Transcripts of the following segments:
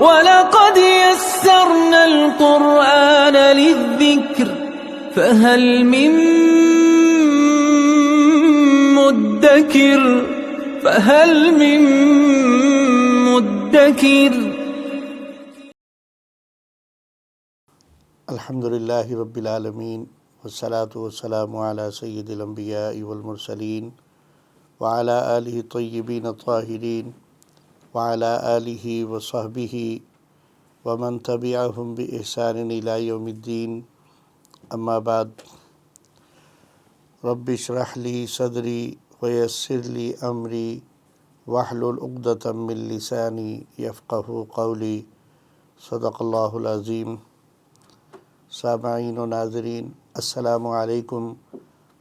وَلَقَدْ يَسَّرْنَا الْقُرْآنَ لِلذِّكْرِ فَهَلْ مِن مُدَّكِرٍ الحمد للہ رب العالمین والصلاة والسلام علی سید الانبیاء والمرسلین وعلی آلہ الطیبین الطاہرین وعلی آلہ وصحبہ ومن تبعہم بإحسان الی یوم الدین. اما بعد، رب اشرح لی صدری ویسر لی امری واحلل عقدۃ من لسانی یفقہوا قولی. صدق اللہ العظیم. سامعین و ناظرین، السلام علیکم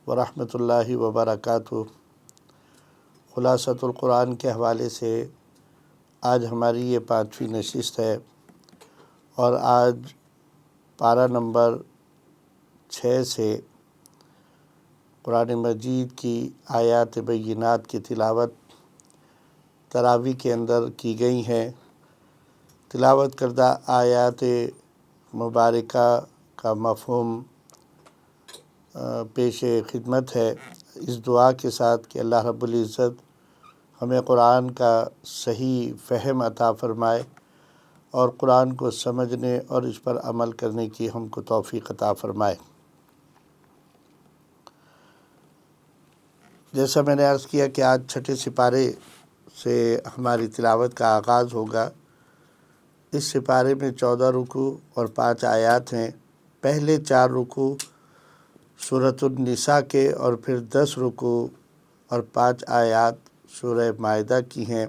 ورحمۃ اللہ وبرکاتہ. خلاصۃ القرآن کے حوالے سے آج ہماری یہ 5ویں نشست ہے، اور آج پارہ نمبر 6 سے قرآن مجید کی آیات بینات کی تلاوت تراویح کے اندر کی گئی ہیں. تلاوت کردہ آیات مبارکہ کا مفہوم پیش خدمت ہے، اس دعا کے ساتھ کہ اللہ رب العزت ہمیں قرآن کا صحیح فہم عطا فرمائے اور قرآن کو سمجھنے اور اس پر عمل کرنے کی ہم کو توفیق عطا فرمائے. جیسا میں نے عرض کیا کہ آج 6 سپارے سے ہماری تلاوت کا آغاز ہوگا. اس سپارے میں 14 رکوع اور 5 آیات ہیں. پہلے 4 رکوع سورۃ النساء کے اور پھر 10 رکوع اور 5 آیات سورہ مائدہ کی ہیں.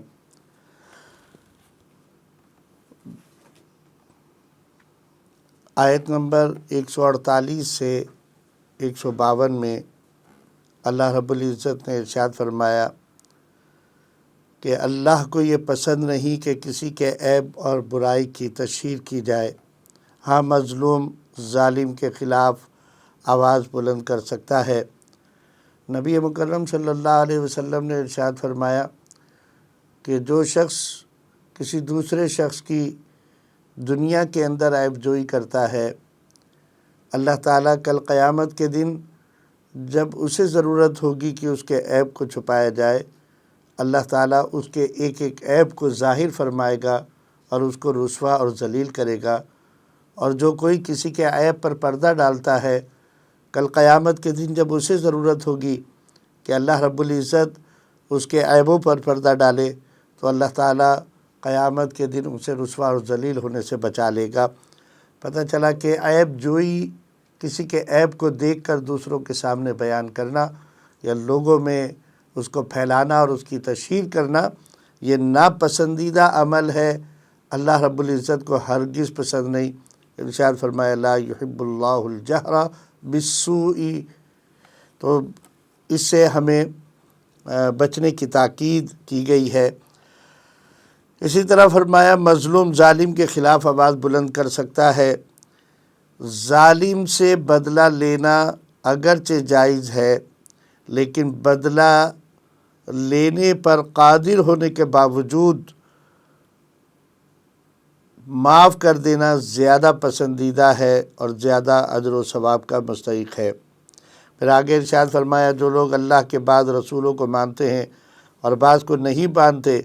آیت نمبر 148 سے 152 میں اللہ رب العزت نے ارشاد فرمایا کہ اللہ کو یہ پسند نہیں کہ کسی کے عیب اور برائی کی تشہیر کی جائے. ہاں، مظلوم ظالم کے خلاف آواز بلند کر سکتا ہے. نبی مکرم صلی اللہ علیہ وسلم نے ارشاد فرمایا کہ جو شخص کسی دوسرے شخص کی دنیا کے اندر عیب جوئی کرتا ہے، اللہ تعالیٰ کل قیامت کے دن جب اسے ضرورت ہوگی کہ اس کے عیب کو چھپایا جائے، اللہ تعالیٰ اس کے ایک ایک عیب کو ظاہر فرمائے گا اور اس کو رسوا اور ذلیل کرے گا. اور جو کوئی کسی کے عیب پر پردہ ڈالتا ہے، کل قیامت کے دن جب اسے ضرورت ہوگی کہ اللہ رب العزت اس کے عیبوں پر پردہ ڈالے، تو اللہ تعالیٰ قیامت کے دن اسے رسوا اور ذلیل ہونے سے بچا لے گا. پتہ چلا کہ عیب جوئی، کسی کے عیب کو دیکھ کر دوسروں کے سامنے بیان کرنا یا لوگوں میں اس کو پھیلانا اور اس کی تشہیر کرنا، یہ ناپسندیدہ عمل ہے. اللہ رب العزت کو ہرگز پسند نہیں. ارشاد فرمایا لا یحب اللہ الجہر بالسوء. تو اس سے ہمیں بچنے کی تاکید کی گئی ہے. اسی طرح فرمایا مظلوم ظالم کے خلاف آواز بلند کر سکتا ہے. ظالم سے بدلہ لینا اگرچہ جائز ہے، لیکن بدلہ لینے پر قادر ہونے کے باوجود معاف کر دینا زیادہ پسندیدہ ہے اور زیادہ اجر و ثواب کا مستحق ہے. پھر آگے ارشاد فرمایا جو لوگ اللہ کے بعض رسولوں کو مانتے ہیں اور بعض کو نہیں مانتے،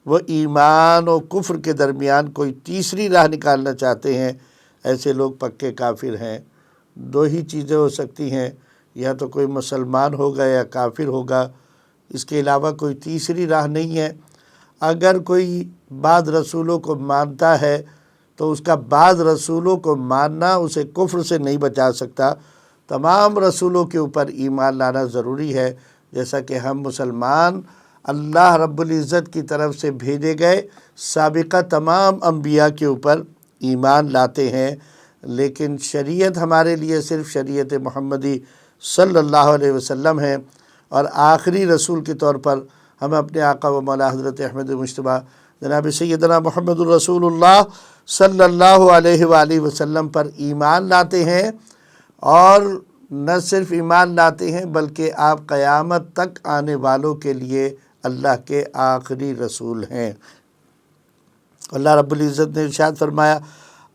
وہ ایمان و کفر کے درمیان کوئی تیسری راہ نکالنا چاہتے ہیں، ایسے لوگ پکے کافر ہیں. 2 ہی چیزیں ہو سکتی ہیں، یا تو کوئی مسلمان ہوگا یا کافر ہوگا، اس کے علاوہ کوئی تیسری راہ نہیں ہے. اگر کوئی بعض رسولوں کو مانتا ہے تو اس کا بعض رسولوں کو ماننا اسے کفر سے نہیں بچا سکتا. تمام رسولوں کے اوپر ایمان لانا ضروری ہے، جیسا کہ ہم مسلمان اللہ رب العزت کی طرف سے بھیجے گئے سابقہ تمام انبیاء کے اوپر ایمان لاتے ہیں. لیکن شریعت ہمارے لیے صرف شریعت محمدی صلی اللہ علیہ وسلم ہے، اور آخری رسول کے طور پر ہم اپنے آقا و مولا حضرت احمد مجتبیٰ جناب سیدنا محمد الرسول اللہ صلی اللہ علیہ وآلہ وسلم پر ایمان لاتے ہیں. اور نہ صرف ایمان لاتے ہیں بلکہ آپ قیامت تک آنے والوں کے لیے اللہ کے آخری رسول ہیں. اللہ رب العزت نے ارشاد فرمایا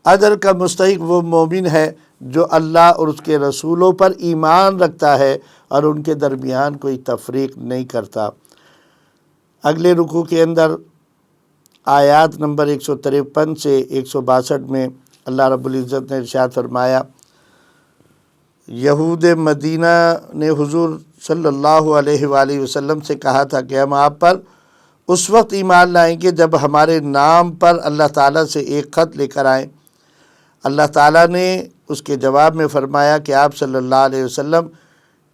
اجر کا مستحق وہ مومن ہے جو اللہ اور اس کے رسولوں پر ایمان رکھتا ہے اور ان کے درمیان کوئی تفریق نہیں کرتا۔ اگلے رکوع کے اندر آیات نمبر 153 سے 162 میں اللہ رب العزت نے ارشاد فرمایا یہود مدینہ نے حضور صلی اللہ علیہ وآلہ وسلم سے کہا تھا کہ ہم آپ پر اس وقت ایمان لائیں گے جب ہمارے نام پر اللہ تعالیٰ سے ایک خط لے کر آئیں۔ اللہ تعالیٰ نے اس کے جواب میں فرمایا کہ آپ صلی اللہ علیہ وسلم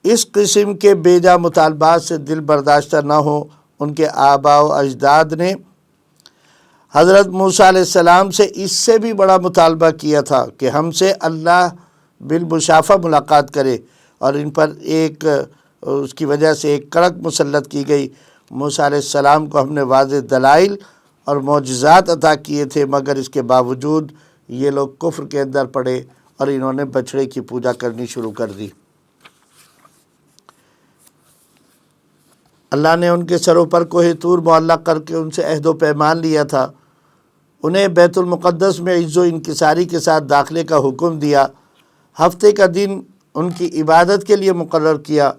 اس قسم کے بیجا مطالبات سے دل برداشتہ نہ ہوں۔ ان کے آباء و اجداد نے حضرت موسیٰ علیہ السلام سے اس سے بھی بڑا مطالبہ کیا تھا کہ ہم سے اللہ بالمشافہ ملاقات کرے، اور ان پر اس کی وجہ سے ایک کڑک مسلط کی گئی۔ موسیٰ علیہ السلام کو ہم نے واضح دلائل اور معجزات عطا کیے تھے، مگر اس کے باوجود یہ لوگ کفر کے اندر پڑے اور انہوں نے بچڑے کی پوجا کرنی شروع کر دی۔ اللہ نے ان کے سروں پر کوہ طور معلق کر کے ان سے عہد و پیمان لیا تھا۔ انہیں بیت المقدس میں عز و انکساری کے ساتھ داخلے کا حکم دیا، ہفتے کا دن ان کی عبادت کے لیے مقرر کیا،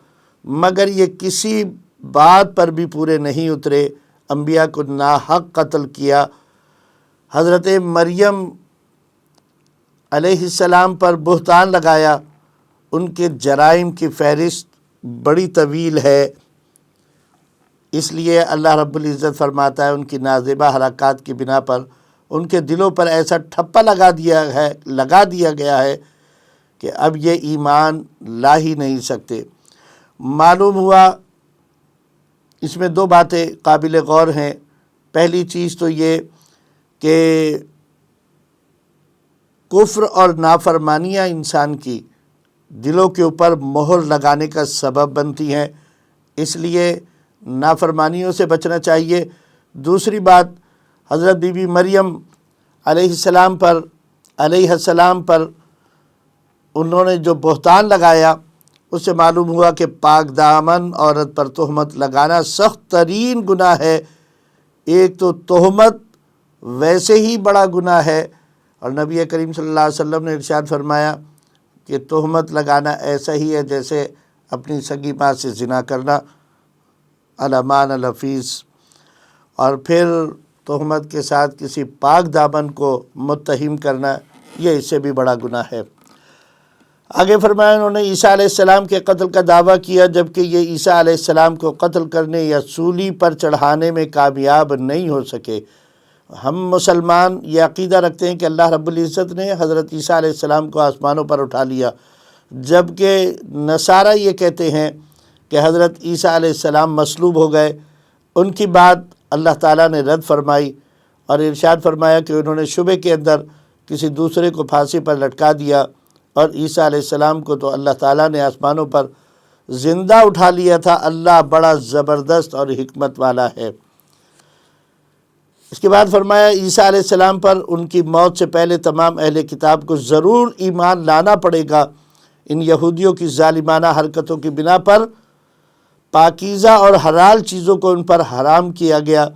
مگر یہ کسی بات پر بھی پورے نہیں اترے، انبیاء کو ناحق قتل کیا۔ حضرت مریم علیہ السلام پر بہتان لگایا۔ ان کے جرائم کی فہرست بڑی طویل ہے، اس لیے اللہ رب العزت فرماتا ہے ان کی نازیبہ حرکات کی بنا پر ان کے دلوں پر ایسا ٹھپا لگا دیا گیا ہے کہ اب یہ ایمان لا ہی نہیں سکتے۔ معلوم ہوا اس میں دو باتیں قابل غور ہیں۔ پہلی چیز تو یہ کہ کفر اور نافرمانیاں انسان کی دلوں کے اوپر مہر لگانے کا سبب بنتی ہیں، اس لیے نافرمانیوں سے بچنا چاہیے۔ دوسری بات، حضرت بی بی مریم علیہ السلام پر انہوں نے جو بہتان لگایا، اس سے معلوم ہوا کہ پاک دامن عورت پر تہمت لگانا سخت ترین گناہ ہے۔ ایک تو تہمت ویسے ہی بڑا گناہ ہے، اور نبی کریم صلی اللہ علیہ وسلم نے ارشاد فرمایا کہ تہمت لگانا ایسا ہی ہے جیسے اپنی سگی ماں سے زنا کرنا، علامان الحفیظ۔ اور پھر تہمت کے ساتھ کسی پاک دامن کو متہم کرنا، یہ اس سے بھی بڑا گناہ ہے۔ آگے فرمایا انہوں نے عیسیٰ علیہ السلام کے قتل کا دعویٰ کیا، جبکہ یہ عیسیٰ علیہ السلام کو قتل کرنے یا سولی پر چڑھانے میں کامیاب نہیں ہو سکے۔ ہم مسلمان یہ عقیدہ رکھتے ہیں کہ اللہ رب العزت نے حضرت عیسیٰ علیہ السلام کو آسمانوں پر اٹھا لیا، جبکہ نصارہ یہ کہتے ہیں کہ حضرت عیسیٰ علیہ السلام مصلوب ہو گئے۔ ان کی بات اللہ تعالیٰ نے رد فرمائی اور ارشاد فرمایا کہ انہوں نے شبے کے اندر کسی دوسرے کو پھانسی پر لٹکا دیا، اور عیسیٰ علیہ السلام کو تو اللہ تعالیٰ نے آسمانوں پر زندہ اٹھا لیا تھا۔ اللہ بڑا زبردست اور حکمت والا ہے۔ اس کے بعد فرمایا عیسیٰ علیہ السلام پر ان کی موت سے پہلے تمام اہل کتاب کو ضرور ایمان لانا پڑے گا۔ ان یہودیوں کی ظالمانہ حرکتوں کی بنا پر پاکیزہ اور حلال چیزوں کو ان پر حرام کیا گیا۔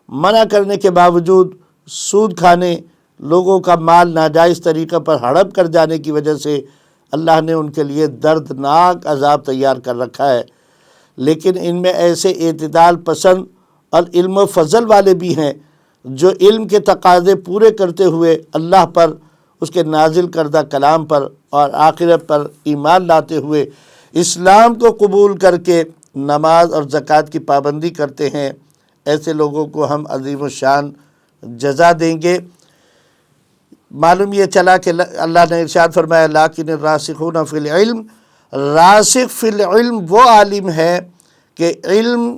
منع کرنے کے باوجود سود کھانے، لوگوں کا مال ناجائز طریقہ پر ہڑپ کر جانے کی وجہ سے اللہ نے ان کے لیے دردناک عذاب تیار کر رکھا ہے۔ لیکن ان میں ایسے اعتدال پسند اور علم و فضل والے بھی ہیں جو علم کے تقاضے پورے کرتے ہوئے اللہ پر، اس کے نازل کردہ کلام پر اور آخرت پر ایمان لاتے ہوئے اسلام کو قبول کر کے نماز اور زکوٰۃ کی پابندی کرتے ہیں۔ ایسے لوگوں کو ہم عظیم الشان جزا دیں گے۔ معلوم یہ چلا کہ اللہ نے ارشاد فرمایا لیکن الراسخون فی العلم، راسخ فی العلم وہ عالم ہے کہ علم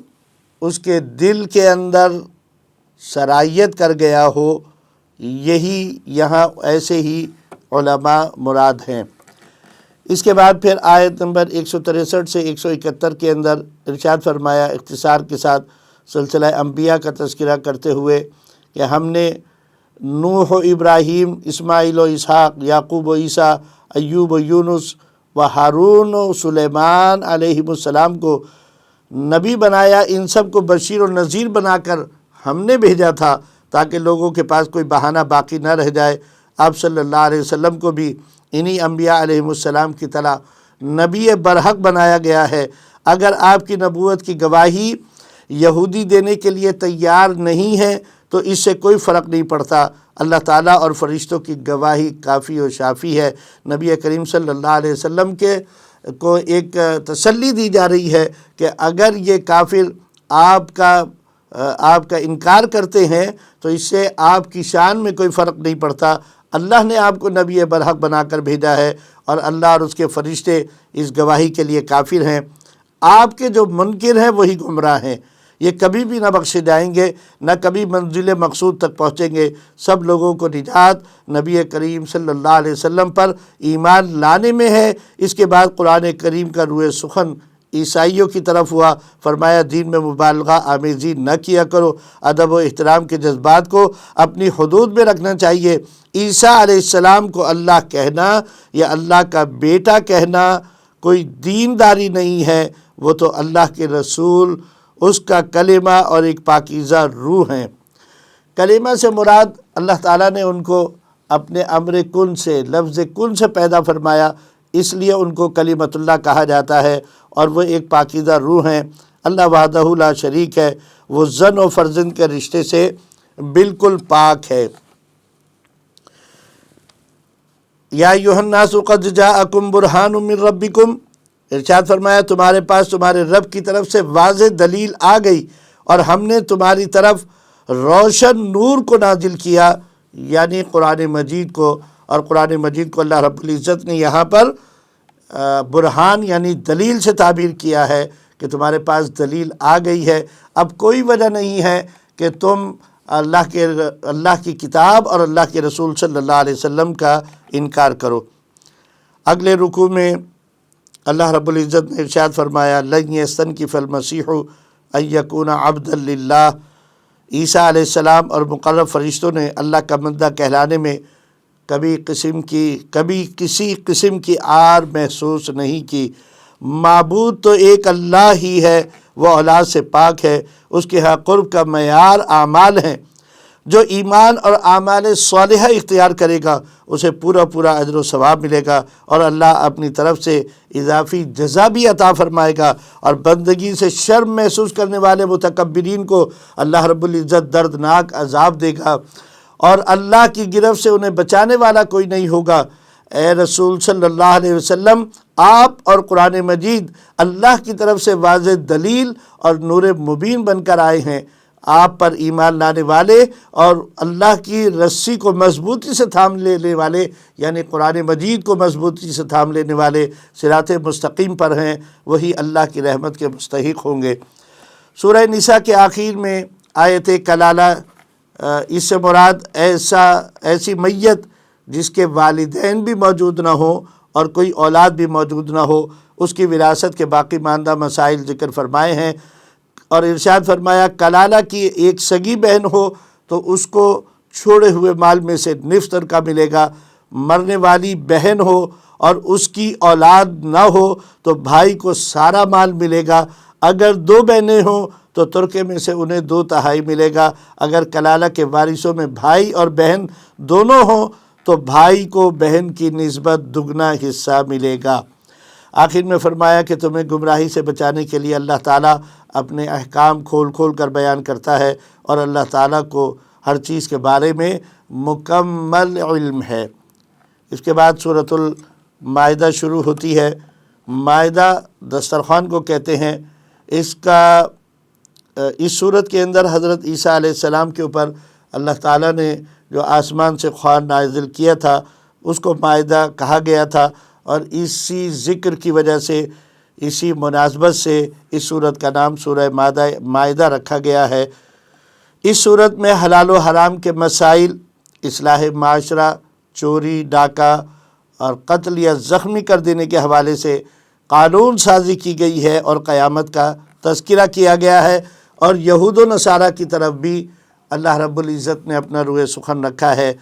اس کے دل کے اندر سرایت کر گیا ہو، یہی یہاں ایسے ہی علماء مراد ہیں۔ اس کے بعد پھر آیت نمبر 163 سے 171 کے اندر ارشاد فرمایا اختصار کے ساتھ سلسلہ انبیاء کا تذکرہ کرتے ہوئے کہ ہم نے نوح و ابراہیم، اسماعیل و اسحاق، یعقوب و عیسیٰ، ایوب و یونس و ہارون و سلیمان علیہ السلام کو نبی بنایا۔ ان سب کو بشیر و نذیر بنا کر ہم نے بھیجا تھا تاکہ لوگوں کے پاس کوئی بہانہ باقی نہ رہ جائے۔ آپ صلی اللہ علیہ وسلم کو بھی انہی انبیاء علیہم السلام کی طرح نبی برحق بنایا گیا ہے۔ اگر آپ کی نبوت کی گواہی یہودی دینے کے لیے تیار نہیں ہے تو اس سے کوئی فرق نہیں پڑتا، اللہ تعالیٰ اور فرشتوں کی گواہی کافی و شافی ہے۔ نبی کریم صلی اللہ علیہ وسلم کو ایک تسلی دی جا رہی ہے کہ اگر یہ کافر آپ کا انکار کرتے ہیں تو اس سے آپ کی شان میں کوئی فرق نہیں پڑتا۔ اللہ نے آپ کو نبی برحق بنا کر بھیجا ہے اور اللہ اور اس کے فرشتے اس گواہی کے لیے کافر ہیں۔ آپ کے جو منکر ہیں وہی گمراہ ہیں، یہ کبھی بھی نہ بخشے جائیں گے، نہ کبھی منزل مقصود تک پہنچیں گے۔ سب لوگوں کو نجات نبی کریم صلی اللہ علیہ وسلم پر ایمان لانے میں ہے۔ اس کے بعد قرآن کریم کا روح سخن عیسائیوں کی طرف ہوا، فرمایا دین میں مبالغہ آمیزی نہ کیا کرو، ادب و احترام کے جذبات کو اپنی حدود میں رکھنا چاہیے۔ عیسیٰ علیہ السلام کو اللہ کہنا یا اللہ کا بیٹا کہنا کوئی دینداری نہیں ہے، وہ تو اللہ کے رسول، اس کا کلمہ اور ایک پاکیزہ روح ہیں۔ کلمہ سے مراد اللہ تعالیٰ نے ان کو اپنے امر کن سے، لفظ کن سے پیدا فرمایا، اس لیے ان کو کلمۃ اللہ کہا جاتا ہے، اور وہ ایک پاکیزہ روح ہیں۔ اللہ وحدہ لا شریک ہے، وہ زن و فرزند کے رشتے سے بالکل پاک ہے۔ یا ایھا الناس قد جاءکم برہان من ربکم، ارشاد فرمایا تمہارے پاس تمہارے رب کی طرف سے واضح دلیل آ گئی اور ہم نے تمہاری طرف روشن نور کو نازل کیا، یعنی قرآن مجید کو۔ اور قرآن مجید کو اللہ رب العزت نے یہاں پر برہان یعنی دلیل سے تعبیر کیا ہے کہ تمہارے پاس دلیل آ گئی ہے۔ اب کوئی وجہ نہیں ہے کہ تم اللہ کی کتاب اور اللہ کے رسول صلی اللہ علیہ وسلم کا انکار کرو۔ اگلے رکوع میں اللہ رب العزت نے ارشاد فرمایا لن یستنکف المسیح ان یکون عبدا للہ، عیسیٰ علیہ السلام اور مقرب فرشتوں نے اللہ کا بندہ کہلانے میں کبھی کسی قسم کی آر محسوس نہیں کی۔ معبود تو ایک اللہ ہی ہے، وہ اولاد سے پاک ہے، اس کے ہاں قرب کا معیار اعمال ہیں۔ جو ایمان اور اعمال صالحہ اختیار کرے گا اسے پورا اجر و ثواب ملے گا، اور اللہ اپنی طرف سے اضافی جزا بھی عطا فرمائے گا، اور بندگی سے شرم محسوس کرنے والے متکبرین کو اللہ رب العزت دردناک عذاب دے گا، اور اللہ کی گرفت سے انہیں بچانے والا کوئی نہیں ہوگا۔ اے رسول صلی اللہ علیہ وسلم، آپ اور قرآن مجید اللہ کی طرف سے واضح دلیل اور نور مبین بن کر آئے ہیں۔ آپ پر ایمان لانے والے اور اللہ کی رسی کو مضبوطی سے تھام لینے والے، یعنی قرآن مجید کو مضبوطی سے تھام لینے والے صراط مستقیم پر ہیں، وہی اللہ کی رحمت کے مستحق ہوں گے۔ سورہ نساء کے آخر میں آیت کلالہ، اس سے مراد ایسی میت جس کے والدین بھی موجود نہ ہوں اور کوئی اولاد بھی موجود نہ ہو، اس کی وراثت کے باقی ماندہ مسائل ذکر فرمائے ہیں، اور ارشاد فرمایا کلالہ کی ایک سگی بہن ہو تو اس کو چھوڑے ہوئے مال میں سے نصف ترکہ ملے گا، مرنے والی بہن ہو اور اس کی اولاد نہ ہو تو بھائی کو سارا مال ملے گا، اگر دو بہنیں ہوں تو ترکے میں سے انہیں 2/3 ملے گا، اگر کلالہ کے وارثوں میں بھائی اور بہن دونوں ہوں تو بھائی کو بہن کی نسبت دگنا حصہ ملے گا۔ آخر میں فرمایا کہ تمہیں گمراہی سے بچانے کے لیے اللہ تعالیٰ اپنے احکام کھول کر بیان کرتا ہے، اور اللہ تعالیٰ کو ہر چیز کے بارے میں مکمل علم ہے۔ اس کے بعد سورۃ المائدہ شروع ہوتی ہے۔ مائدہ دسترخوان کو کہتے ہیں۔ اس صورت کے اندر حضرت عیسیٰ علیہ السلام کے اوپر اللہ تعالیٰ نے جو آسمان سے خوان نازل کیا تھا اس کو مائدہ کہا گیا تھا، اور اسی ذکر کی وجہ سے، اسی مناسبت سے اس صورت کا نام سورہ مائدہ رکھا گیا ہے۔ اس صورت میں حلال و حرام کے مسائل، اصلاح معاشرہ، چوری، ڈاکہ اور قتل یا زخمی کر دینے کے حوالے سے قانون سازی کی گئی ہے، اور قیامت کا تذکرہ کیا گیا ہے، اور یہود و نصارہ کی طرف بھی اللہ رب العزت نے اپنا روح سخن رکھا ہے۔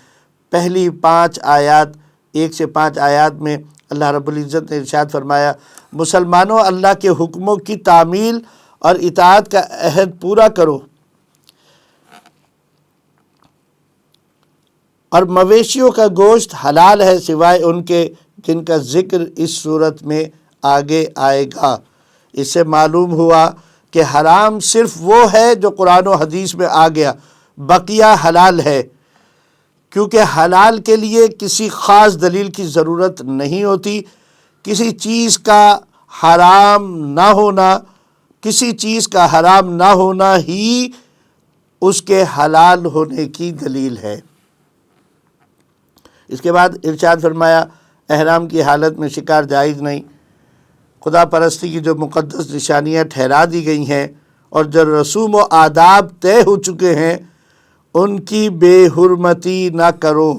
پہلی 5 آیات، 1 سے 5 آیات میں اللہ رب العزت نے ارشاد فرمایا مسلمانوں، اللہ کے حکموں کی تعمیل اور اطاعت کا عہد پورا کرو، اور مویشیوں کا گوشت حلال ہے سوائے ان کے جن کا ذکر اس صورت میں آگے آئے گا۔ اس سے معلوم ہوا کہ حرام صرف وہ ہے جو قرآن و حدیث میں آ گیا، بقیہ حلال ہے، کیونکہ حلال کے لیے کسی خاص دلیل کی ضرورت نہیں ہوتی۔ کسی چیز کا حرام نہ ہونا ہی اس کے حلال ہونے کی دلیل ہے۔ اس کے بعد ارشاد فرمایا احرام کی حالت میں شکار جائز نہیں۔ خدا پرستی کی جو مقدس نشانیاں ٹھہرا دی گئی ہیں اور جو رسوم و آداب طے ہو چکے ہیں ان کی بے حرمتی نہ کرو۔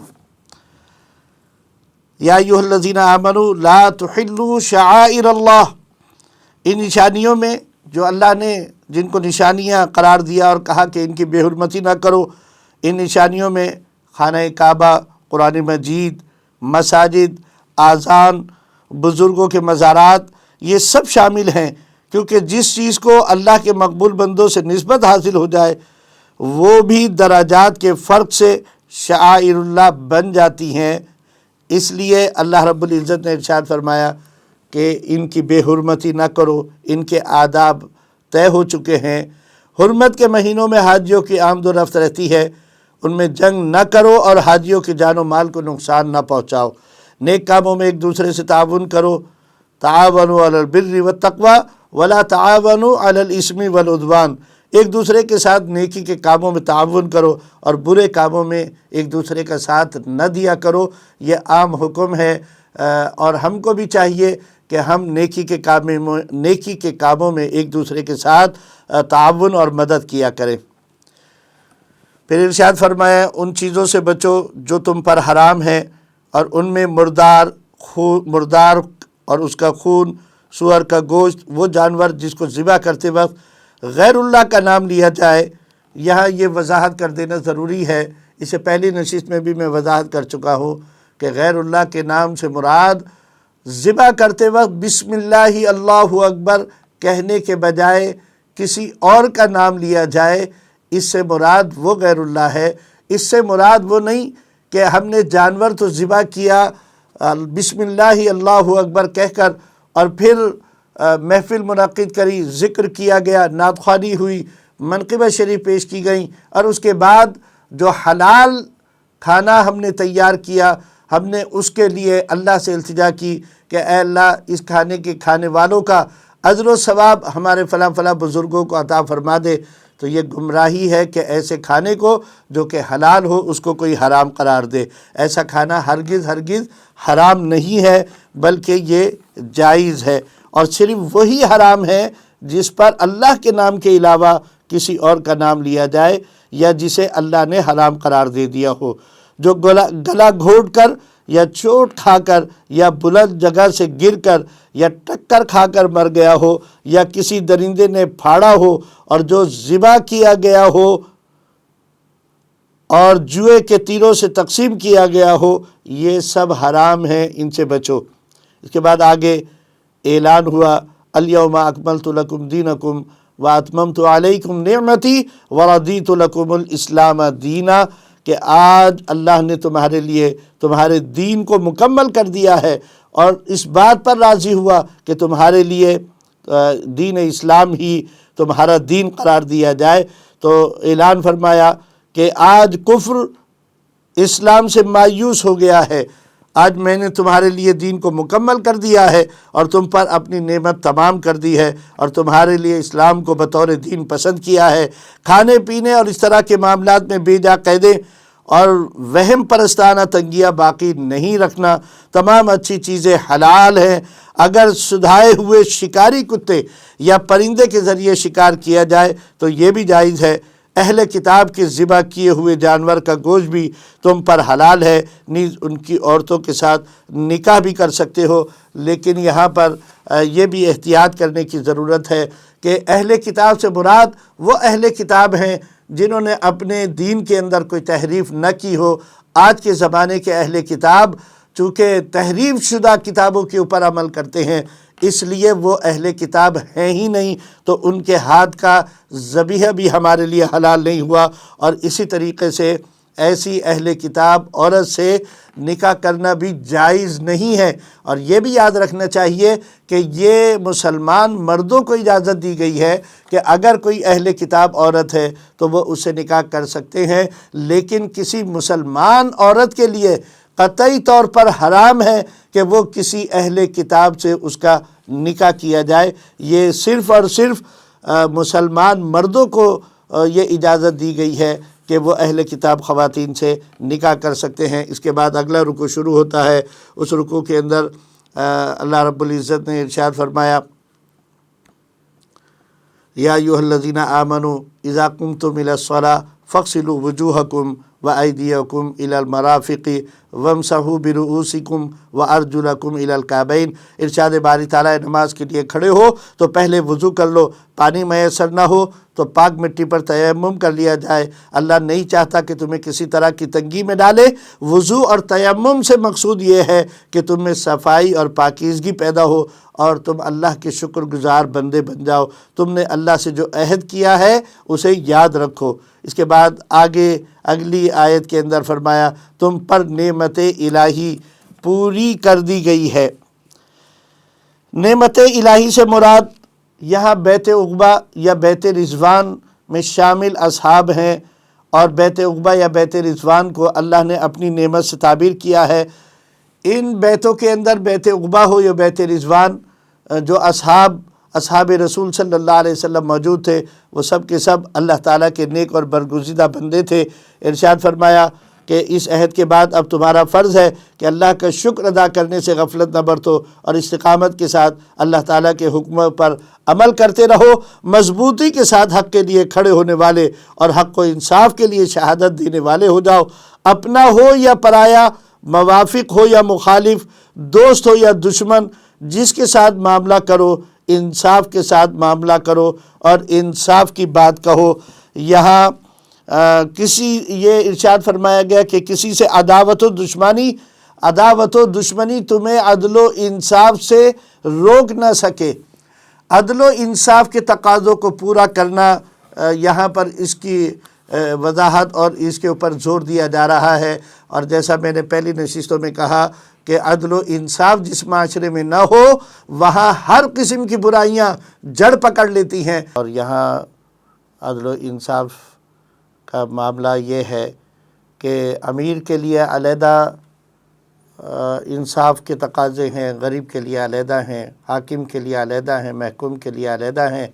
یا ایھا الذین آمنوا لا تحلوا شعائر اللہ، ان نشانیوں میں جو اللہ نے جن کو نشانیاں قرار دیا اور کہا کہ ان کی بے حرمتی نہ کرو، ان نشانیوں میں خانہ کعبہ، قرآن مجید، مساجد، آذان، بزرگوں کے مزارات، یہ سب شامل ہیں، کیونکہ جس چیز کو اللہ کے مقبول بندوں سے نسبت حاصل ہو جائے وہ بھی درجات کے فرق سے شعائر اللہ بن جاتی ہیں۔ اس لیے اللہ رب العزت نے ارشاد فرمایا کہ ان کی بے حرمتی نہ کرو، ان کے آداب طے ہو چکے ہیں۔ حرمت کے مہینوں میں حاجیوں کی آمد و رفت رہتی ہے، ان میں جنگ نہ کرو اور حاجیوں کے جان و مال کو نقصان نہ پہنچاؤ۔ نیک کاموں میں ایک دوسرے سے تعاون کرو، تعاونوا علی البر والتقوی ولا تعاونوا علی الاثم والعدوان، ایک دوسرے کے ساتھ نیکی کے کاموں میں تعاون کرو اور برے کاموں میں ایک دوسرے کا ساتھ نہ دیا کرو۔ یہ عام حکم ہے اور ہم کو بھی چاہیے کہ ہم نیکی کے کاموں میں ایک دوسرے کے ساتھ تعاون اور مدد کیا کریں۔ پھر ارشاد فرمایا ان چیزوں سے بچو جو تم پر حرام ہیں، اور ان میں مردار اور اس کا خون، سور کا گوشت، وہ جانور جس کو ذبح کرتے وقت غیر اللہ کا نام لیا جائے۔ یہاں یہ وضاحت کر دینا ضروری ہے، اسے پہلی نشست میں بھی میں وضاحت کر چکا ہوں کہ غیر اللہ کے نام سے مراد ذبح کرتے وقت بسم اللہ اللہ اکبر کہنے کے بجائے کسی اور کا نام لیا جائے، اس سے مراد وہ غیر اللہ ہے۔ اس سے مراد وہ نہیں کہ ہم نے جانور تو ذبح کیا بسم اللہ اللہ اکبر کہہ کر اور پھر محفل منعقد کری، ذکر کیا گیا، نعت خوانی ہوئی، منقبہ شریف پیش کی گئیں، اور اس کے بعد جو حلال کھانا ہم نے تیار کیا ہم نے اس کے لیے اللہ سے التجا کی کہ اے اللہ اس کھانے کے کھانے والوں کا اجر و ثواب ہمارے فلاں فلاں بزرگوں کو عطا فرما دے، تو یہ گمراہی ہے کہ ایسے کھانے کو جو کہ حلال ہو اس کو کوئی حرام قرار دے۔ ایسا کھانا ہرگز حرام نہیں ہے بلکہ یہ جائز ہے، اور صرف وہی حرام ہے جس پر اللہ کے نام کے علاوہ کسی اور کا نام لیا جائے یا جسے اللہ نے حرام قرار دے دیا ہو۔ جو گلا گھونٹ کر یا چوٹ کھا کر یا بلند جگہ سے گر کر یا ٹکر کھا کر مر گیا ہو یا کسی درندے نے پھاڑا ہو اور جو ذبح کیا گیا ہو اور جوئے کے تیروں سے تقسیم کیا گیا ہو، یہ سب حرام ہیں، ان سے بچو۔ اس کے بعد آگے اعلان ہوا الیوم اکملت لکم دینکم واتممت علیکم نعمتی ورضیت لکم الاسلام دینا، کہ آج اللہ نے تمہارے لیے تمہارے دین کو مکمل کر دیا ہے اور اس بات پر راضی ہوا کہ تمہارے لیے دین اسلام ہی تمہارا دین قرار دیا جائے۔ تو اعلان فرمایا کہ آج کفر اسلام سے مایوس ہو گیا ہے، آج میں نے تمہارے لیے دین کو مکمل کر دیا ہے اور تم پر اپنی نعمت تمام کر دی ہے اور تمہارے لیے اسلام کو بطور دین پسند کیا ہے۔ کھانے پینے اور اس طرح کے معاملات میں بے جا قیدیں اور وہم پرستانہ تنگیاں باقی نہیں رکھنا، تمام اچھی چیزیں حلال ہیں۔ اگر سدھائے ہوئے شکاری کتے یا پرندے کے ذریعے شکار کیا جائے تو یہ بھی جائز ہے۔ اہل کتاب کے ذبح کیے ہوئے جانور کا گوشت بھی تم پر حلال ہے، نیز ان کی عورتوں کے ساتھ نکاح بھی کر سکتے ہو، لیکن یہاں پر یہ بھی احتیاط کرنے کی ضرورت ہے کہ اہل کتاب سے مراد وہ اہل کتاب ہیں جنہوں نے اپنے دین کے اندر کوئی تحریف نہ کی ہو۔ آج کے زمانے کے اہل کتاب چونکہ تحریف شدہ کتابوں کے اوپر عمل کرتے ہیں، اس لیے وہ اہل کتاب ہیں ہی نہیں، تو ان کے ہاتھ کا ذبیحہ بھی ہمارے لیے حلال نہیں ہوا۔ اور اسی طریقے سے ایسی اہل کتاب عورت سے نکاح کرنا بھی جائز نہیں ہے۔ اور یہ بھی یاد رکھنا چاہیے کہ یہ مسلمان مردوں کو اجازت دی گئی ہے کہ اگر کوئی اہل کتاب عورت ہے تو وہ اس سے نکاح کر سکتے ہیں، لیکن کسی مسلمان عورت کے لیے قطعی طور پر حرام ہے کہ وہ کسی اہل کتاب سے اس کا نکاح کیا جائے۔ یہ صرف اور صرف مسلمان مردوں کو یہ اجازت دی گئی ہے کہ وہ اہل کتاب خواتین سے نکاح کر سکتے ہیں۔ اس کے بعد اگلا رکوع شروع ہوتا ہے۔ اس رکوع کے اندر اللہ رب العزت نے ارشاد فرمایا، یا ایھا الذین آمنوا اذا قمتم الی الصلاۃ فاغسلوا وجوہکم وایدیکم الی المرافق وامسحوا برؤوسکم وارجلکم الی الکعبین۔ ارشاد باری تعالیٰ، نماز کے لیے کھڑے ہو تو پہلے وضو کر لو، پانی میسر نہ ہو تو پاک مٹی پر تیمم کر لیا جائے۔ اللہ نہیں چاہتا کہ تمہیں کسی طرح کی تنگی میں ڈالے۔ وضو اور تیمم سے مقصود یہ ہے کہ تم میں صفائی اور پاکیزگی پیدا ہو اور تم اللہ کے شکر گزار بندے بن جاؤ۔ تم نے اللہ سے جو عہد کیا ہے اسے یاد رکھو۔ اس کے بعد آگے اگلی آیت کے اندر فرمایا، تم پر نعمت الہی پوری کر دی گئی ہے۔ نعمت الہی سے مراد یہاں بیت عقبہ یا بیت رضوان میں شامل اصحاب ہیں، اور بیت عقبہ یا بیت رضوان کو اللہ نے اپنی نعمت سے تعبیر کیا ہے۔ ان بیتوں کے اندر بیت عقبہ ہو یا بیت رضوان، جو اصحاب رسول صلی اللہ علیہ وسلم موجود تھے، وہ سب کے سب اللہ تعالیٰ کے نیک اور برگزیدہ بندے تھے۔ ارشاد فرمایا کہ اس عہد کے بعد اب تمہارا فرض ہے کہ اللہ کا شکر ادا کرنے سے غفلت نہ برتو اور استقامت کے ساتھ اللہ تعالیٰ کے حکموں پر عمل کرتے رہو، مضبوطی کے ساتھ حق کے لیے کھڑے ہونے والے اور حق و انصاف کے لیے شہادت دینے والے ہو جاؤ۔ اپنا ہو یا پرایا، موافق ہو یا مخالف، دوست ہو یا دشمن، جس کے ساتھ معاملہ کرو انصاف کے ساتھ معاملہ کرو اور انصاف کی بات کہو۔ یہاں یہ ارشاد فرمایا گیا کہ کسی سے عداوت و دشمنی تمہیں عدل و انصاف سے روک نہ سکے۔ عدل و انصاف کے تقاضوں کو پورا کرنا یہاں پر اس کی وضاحت اور اس کے اوپر زور دیا جا رہا ہے۔ اور جیسا میں نے پہلی نشستوں میں کہا کہ عدل و انصاف جس معاشرے میں نہ ہو وہاں ہر قسم کی برائیاں جڑ پکڑ لیتی ہیں۔ اور یہاں عدل و انصاف کا معاملہ یہ ہے کہ امیر کے لیے علیحدہ انصاف کے تقاضے ہیں، غریب کے لیے علیحدہ ہیں، حاکم کے لیے علیحدہ ہیں، محکوم کے لیے علیحدہ ہیں۔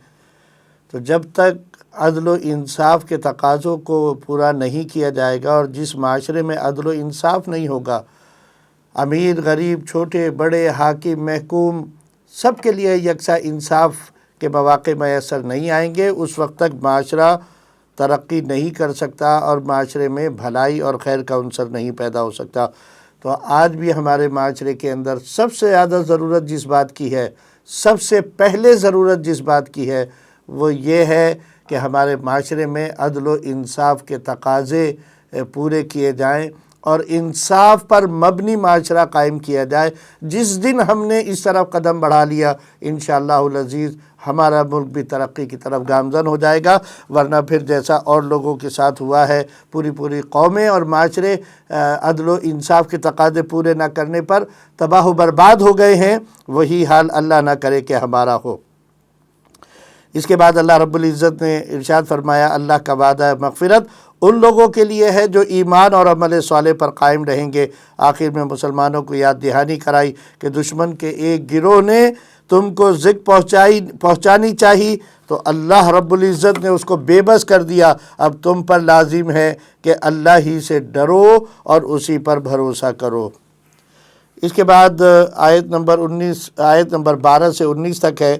تو جب تک عدل و انصاف کے تقاضوں کو پورا نہیں کیا جائے گا، اور جس معاشرے میں عدل و انصاف نہیں ہوگا، امیر غریب چھوٹے بڑے حاکم محکوم سب کے لیے یکساں انصاف کے مواقع میسر نہیں آئیں گے، اس وقت تک معاشرہ ترقی نہیں کر سکتا اور معاشرے میں بھلائی اور خیر کا عنصر نہیں پیدا ہو سکتا۔ تو آج بھی ہمارے معاشرے کے اندر سب سے زیادہ ضرورت جس بات کی ہے، سب سے پہلے ضرورت جس بات کی ہے، وہ یہ ہے کہ ہمارے معاشرے میں عدل و انصاف کے تقاضے پورے کیے جائیں اور انصاف پر مبنی معاشرہ قائم کیا جائے۔ جس دن ہم نے اس طرف قدم بڑھا لیا، انشاءاللہ العزیز ہمارا ملک بھی ترقی کی طرف گامزن ہو جائے گا، ورنہ پھر جیسا اور لوگوں کے ساتھ ہوا ہے، پوری قومیں اور معاشرے عدل و انصاف کے تقاضے پورے نہ کرنے پر تباہ و برباد ہو گئے ہیں، وہی حال اللہ نہ کرے کہ ہمارا ہو۔ اس کے بعد اللہ رب العزت نے ارشاد فرمایا، اللہ کا وعدہ مغفرت ان لوگوں کے لیے ہے جو ایمان اور عمل صالح پر قائم رہیں گے۔ آخر میں مسلمانوں کو یاد دہانی کرائی کہ دشمن کے ایک گروہ نے تم کو ذکر پہنچانی چاہی تو اللہ رب العزت نے اس کو بے بس کر دیا۔ اب تم پر لازم ہے کہ اللہ ہی سے ڈرو اور اسی پر بھروسہ کرو۔ اس کے بعد آیت نمبر 12 سے 19 تک ہے،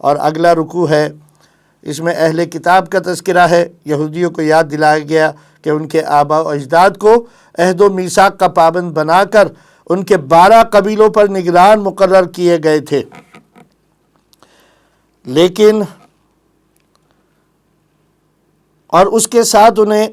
اور اگلا رکوع ہے، اس میں اہل کتاب کا تذکرہ ہے۔ یہودیوں کو یاد دلایا گیا کہ ان کے آباء و اجداد کو عہد و میثاق کا پابند بنا کر ان کے 12 قبیلوں پر نگران مقرر کیے گئے تھے، لیکن اور اس کے ساتھ انہیں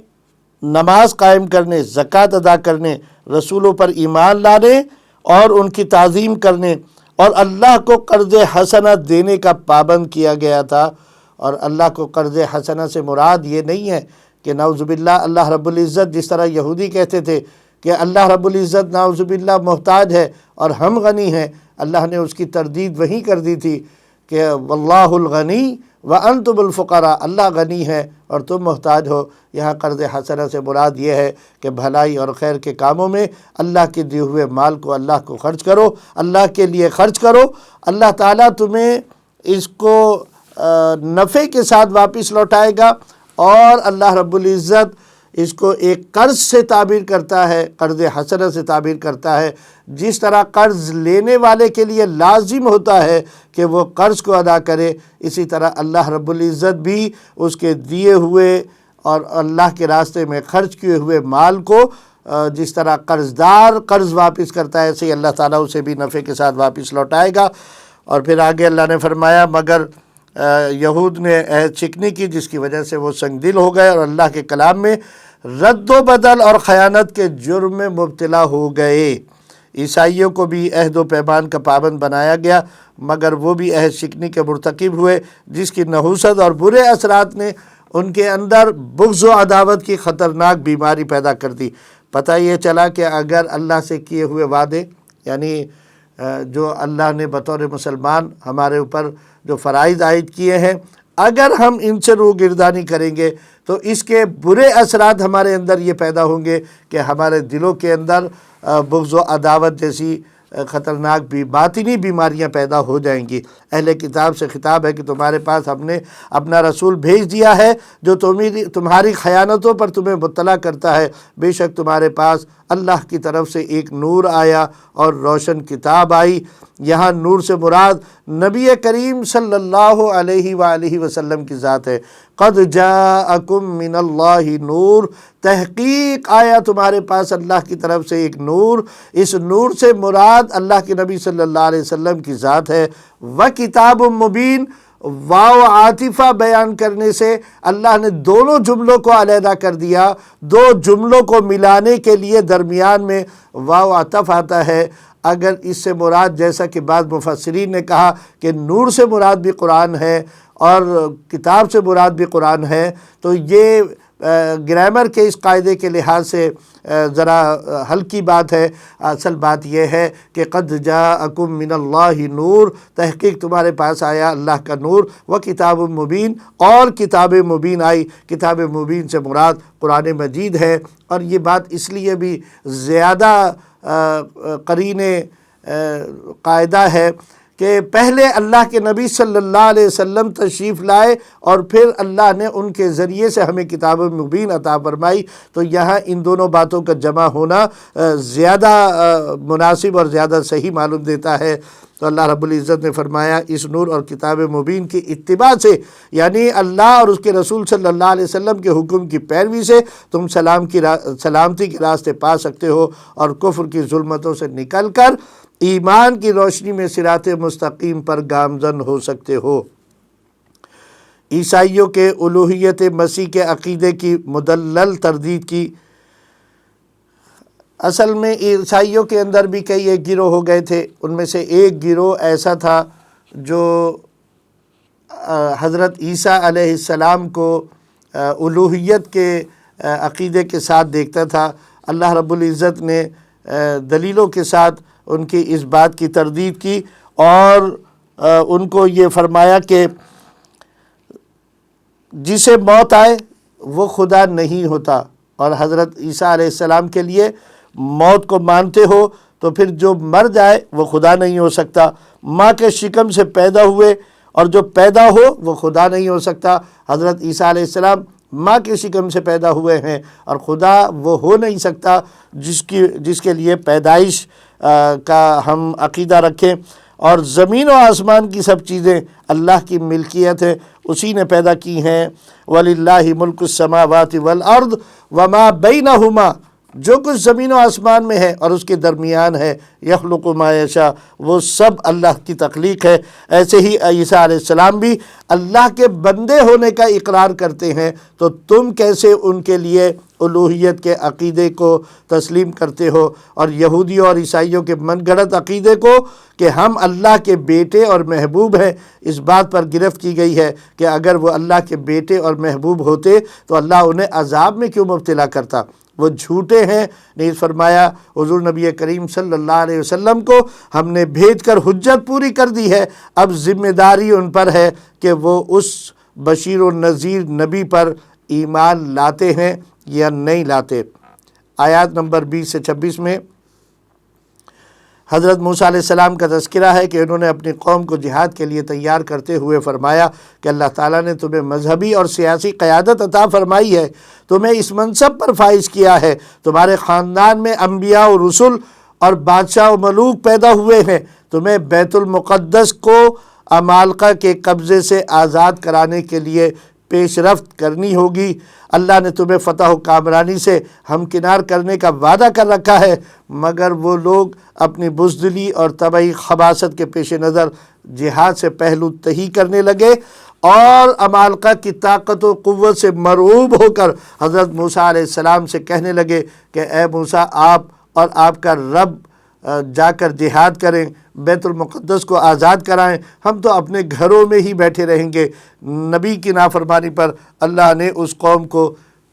نماز قائم کرنے، زکوٰۃ ادا کرنے، رسولوں پر ایمان لانے اور ان کی تعظیم کرنے اور اللہ کو قرض حسنہ دینے کا پابند کیا گیا تھا۔ اور اللہ کو قرض حسنہ سے مراد یہ نہیں ہے کہ نعوذ باللہ اللہ رب العزت جس طرح یہودی کہتے تھے کہ اللہ رب العزت نعوذ باللہ محتاج ہے اور ہم غنی ہیں، اللہ نے اس کی تردید وہیں کر دی تھی کہ واللہ الغنی وانتم الفقراء، اللہ غنی ہے اور تم محتاج ہو۔ یہاں قرض حسنہ سے مراد یہ ہے کہ بھلائی اور خیر کے کاموں میں اللہ کے دیے ہوئے مال کو اللہ کو خرچ کرو، اللہ کے لیے خرچ کرو، اللہ تعالیٰ تمہیں اس کو نفع کے ساتھ واپس لوٹائے گا، اور اللہ رب العزت اس کو ایک قرض سے تعبیر کرتا ہے، قرض حسنہ سے تعبیر کرتا ہے۔ جس طرح قرض لینے والے کے لیے لازم ہوتا ہے کہ وہ قرض کو ادا کرے، اسی طرح اللہ رب العزت بھی اس کے دیے ہوئے اور اللہ کے راستے میں خرچ کیے ہوئے مال کو جس طرح قرض دار قرض واپس کرتا ہے، ایسے ہی اللہ تعالیٰ اسے بھی نفع کے ساتھ واپس لوٹائے گا۔ اور پھر آگے اللہ نے فرمایا مگر یہود نے عہد شکنی کی، جس کی وجہ سے وہ سنگ دل ہو گئے اور اللہ کے کلام میں رد و بدل اور خیانت کے جرم میں مبتلا ہو گئے۔ عیسائیوں کو بھی عہد و پیمان کا پابند بنایا گیا، مگر وہ بھی عہد شکنی کے مرتکب ہوئے، جس کی نحوست اور برے اثرات نے ان کے اندر بغض و عداوت کی خطرناک بیماری پیدا کر دی۔ پتہ یہ چلا کہ اگر اللہ سے کیے ہوئے وعدے، یعنی جو اللہ نے بطور مسلمان ہمارے اوپر جو فرائض عائد کیے ہیں، اگر ہم ان سے روگردانی کریں گے تو اس کے برے اثرات ہمارے اندر یہ پیدا ہوں گے کہ ہمارے دلوں کے اندر بغض و عداوت جیسی خطرناک باطنی بیماریاں پیدا ہو جائیں گی۔ اہل کتاب سے خطاب ہے کہ تمہارے پاس ہم نے اپنا رسول بھیج دیا ہے جو تمہاری خیانتوں پر تمہیں مطلع کرتا ہے۔ بے شک تمہارے پاس اللہ کی طرف سے ایک نور آیا اور روشن کتاب آئی۔ یہاں نور سے مراد نبی کریم صلی اللہ علیہ وآلہ وسلم کی ذات ہے۔ قد جاءکم من اللہ نور، تحقیق آیا تمہارے پاس اللہ کی طرف سے ایک نور۔ اس نور سے مراد اللہ کے نبی صلی اللہ علیہ وسلم کی ذات ہے۔ وکتاب مبین، واو عاطفہ بیان کرنے سے اللہ نے دونوں جملوں کو علیحدہ کر دیا۔ دو جملوں کو ملانے کے لیے درمیان میں واو عطف آتا ہے۔ اگر اس سے مراد، جیسا کہ بعض مفسرین نے کہا کہ نور سے مراد بھی قرآن ہے اور کتاب سے مراد بھی قرآن ہے، تو یہ گرامر کے اس قاعدے کے لحاظ سے ذرا ہلکی بات ہے۔ اصل بات یہ ہے کہ قد جاءکم من اللہ نور، تحقیق تمہارے پاس آیا اللہ کا نور، و کتاب مبین، اور کتاب مبین آئی۔ کتاب مبین سے مراد قرآن مجید ہے، اور یہ بات اس لیے بھی زیادہ قرین قاعدہ ہے کہ پہلے اللہ کے نبی صلی اللہ علیہ وسلم تشریف لائے اور پھر اللہ نے ان کے ذریعے سے ہمیں کتاب مبین عطا فرمائی، تو یہاں ان دونوں باتوں کا جمع ہونا زیادہ مناسب اور زیادہ صحیح معلوم دیتا ہے۔ تو اللہ رب العزت نے فرمایا اس نور اور کتاب مبین کی اتباع سے، یعنی اللہ اور اس کے رسول صلی اللہ علیہ وسلم کے حکم کی پیروی سے تم سلامتی کے راستے پا سکتے ہو اور کفر کی ظلمتوں سے نکل کر ایمان کی روشنی میں صراط مستقیم پر گامزن ہو سکتے ہو۔ عیسائیوں کے الوہیت مسیح کے عقیدے کی مدلل تردید کی۔ اصل میں عیسائیوں کے اندر بھی کئی ایک گروہ ہو گئے تھے، ان میں سے ایک گروہ ایسا تھا جو حضرت عیسیٰ علیہ السلام کو الوہیت کے عقیدے کے ساتھ دیکھتا تھا۔ اللہ رب العزت نے دلیلوں کے ساتھ ان کی اس بات کی تردید کی اور ان کو یہ فرمایا کہ جسے موت آئے وہ خدا نہیں ہوتا، اور حضرت عیسیٰ علیہ السلام کے لیے موت کو مانتے ہو تو پھر جو مر جائے وہ خدا نہیں ہو سکتا۔ ماں کے شکم سے پیدا ہوئے اور جو پیدا ہو وہ خدا نہیں ہو سکتا۔ حضرت عیسیٰ علیہ السلام ماں کے شکم سے پیدا ہوئے ہیں اور خدا وہ ہو نہیں سکتا جس کے لیے پیدائش کا ہم عقیدہ رکھیں۔ اور زمین و آسمان کی سب چیزیں اللہ کی ملکیت ہیں، اسی نے پیدا کی ہیں۔ وَلِلَّهِ مُلْكُ السَّمَاوَاتِ وَالْأَرْضِ وَمَا بَيْنَهُمَا، جو کچھ زمین و آسمان میں ہے اور اس کے درمیان ہے، یخلق ما یشاء، وہ سب اللہ کی تخلیق ہے۔ ایسے ہی عیسیٰ علیہ السلام بھی اللہ کے بندے ہونے کا اقرار کرتے ہیں، تو تم کیسے ان کے لیے الوہیت کے عقیدے کو تسلیم کرتے ہو، اور یہودیوں اور عیسائیوں کے من گھڑت عقیدے کو کہ ہم اللہ کے بیٹے اور محبوب ہیں، اس بات پر گرفت کی گئی ہے کہ اگر وہ اللہ کے بیٹے اور محبوب ہوتے تو اللہ انہیں عذاب میں کیوں مبتلا کرتا، وہ جھوٹے ہیں۔ نیز فرمایا حضور نبی کریم صلی اللہ علیہ وسلم کو ہم نے بھیج کر حجت پوری کر دی ہے، اب ذمہ داری ان پر ہے کہ وہ اس بشیر و نذیر نبی پر ایمان لاتے ہیں یا نہیں لاتے۔ آیات نمبر 20 سے 26 میں حضرت موسیٰ علیہ السلام کا تذکرہ ہے کہ انہوں نے اپنی قوم کو جہاد کے لیے تیار کرتے ہوئے فرمایا کہ اللہ تعالیٰ نے تمہیں مذہبی اور سیاسی قیادت عطا فرمائی ہے، تمہیں اس منصب پر فائز کیا ہے، تمہارے خاندان میں انبیاء و رسل اور بادشاہ و ملوک پیدا ہوئے ہیں، تمہیں بیت المقدس کو عمالقہ کے قبضے سے آزاد کرانے کے لیے پیش رفت کرنی ہوگی، اللہ نے تمہیں فتح و کامرانی سے ہمکنار کرنے کا وعدہ کر رکھا ہے، مگر وہ لوگ اپنی بزدلی اور طبعی خباثت کے پیش نظر جہاد سے پہلو تہی کرنے لگے اور عمالقہ کی طاقت و قوت سے مرعوب ہو کر حضرت موسیٰ علیہ السلام سے کہنے لگے کہ اے موسیٰ، آپ اور آپ کا رب جا کر جہاد کریں، بیت المقدس کو آزاد کرائیں، ہم تو اپنے گھروں میں ہی بیٹھے رہیں گے۔ نبی کی نافرمانی پر اللہ نے اس قوم کو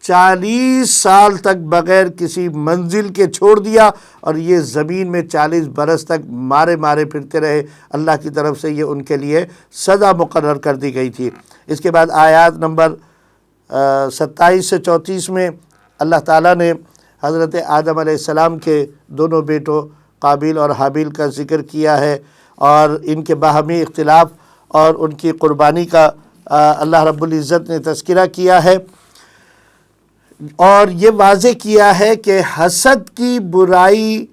40 سال تک بغیر کسی منزل کے چھوڑ دیا، اور یہ زمین میں 40 برس تک مارے پھرتے رہے۔ اللہ کی طرف سے یہ ان کے لیے سزا مقرر کر دی گئی تھی۔ اس کے بعد آیات نمبر 27 سے 34 میں اللہ تعالیٰ نے حضرت آدم علیہ السلام کے دونوں بیٹوں قابیل اور حابیل کا ذکر کیا ہے، اور ان کے باہمی اختلاف اور ان کی قربانی کا اللہ رب العزت نے تذکرہ کیا ہے، اور یہ واضح کیا ہے کہ حسد کی برائی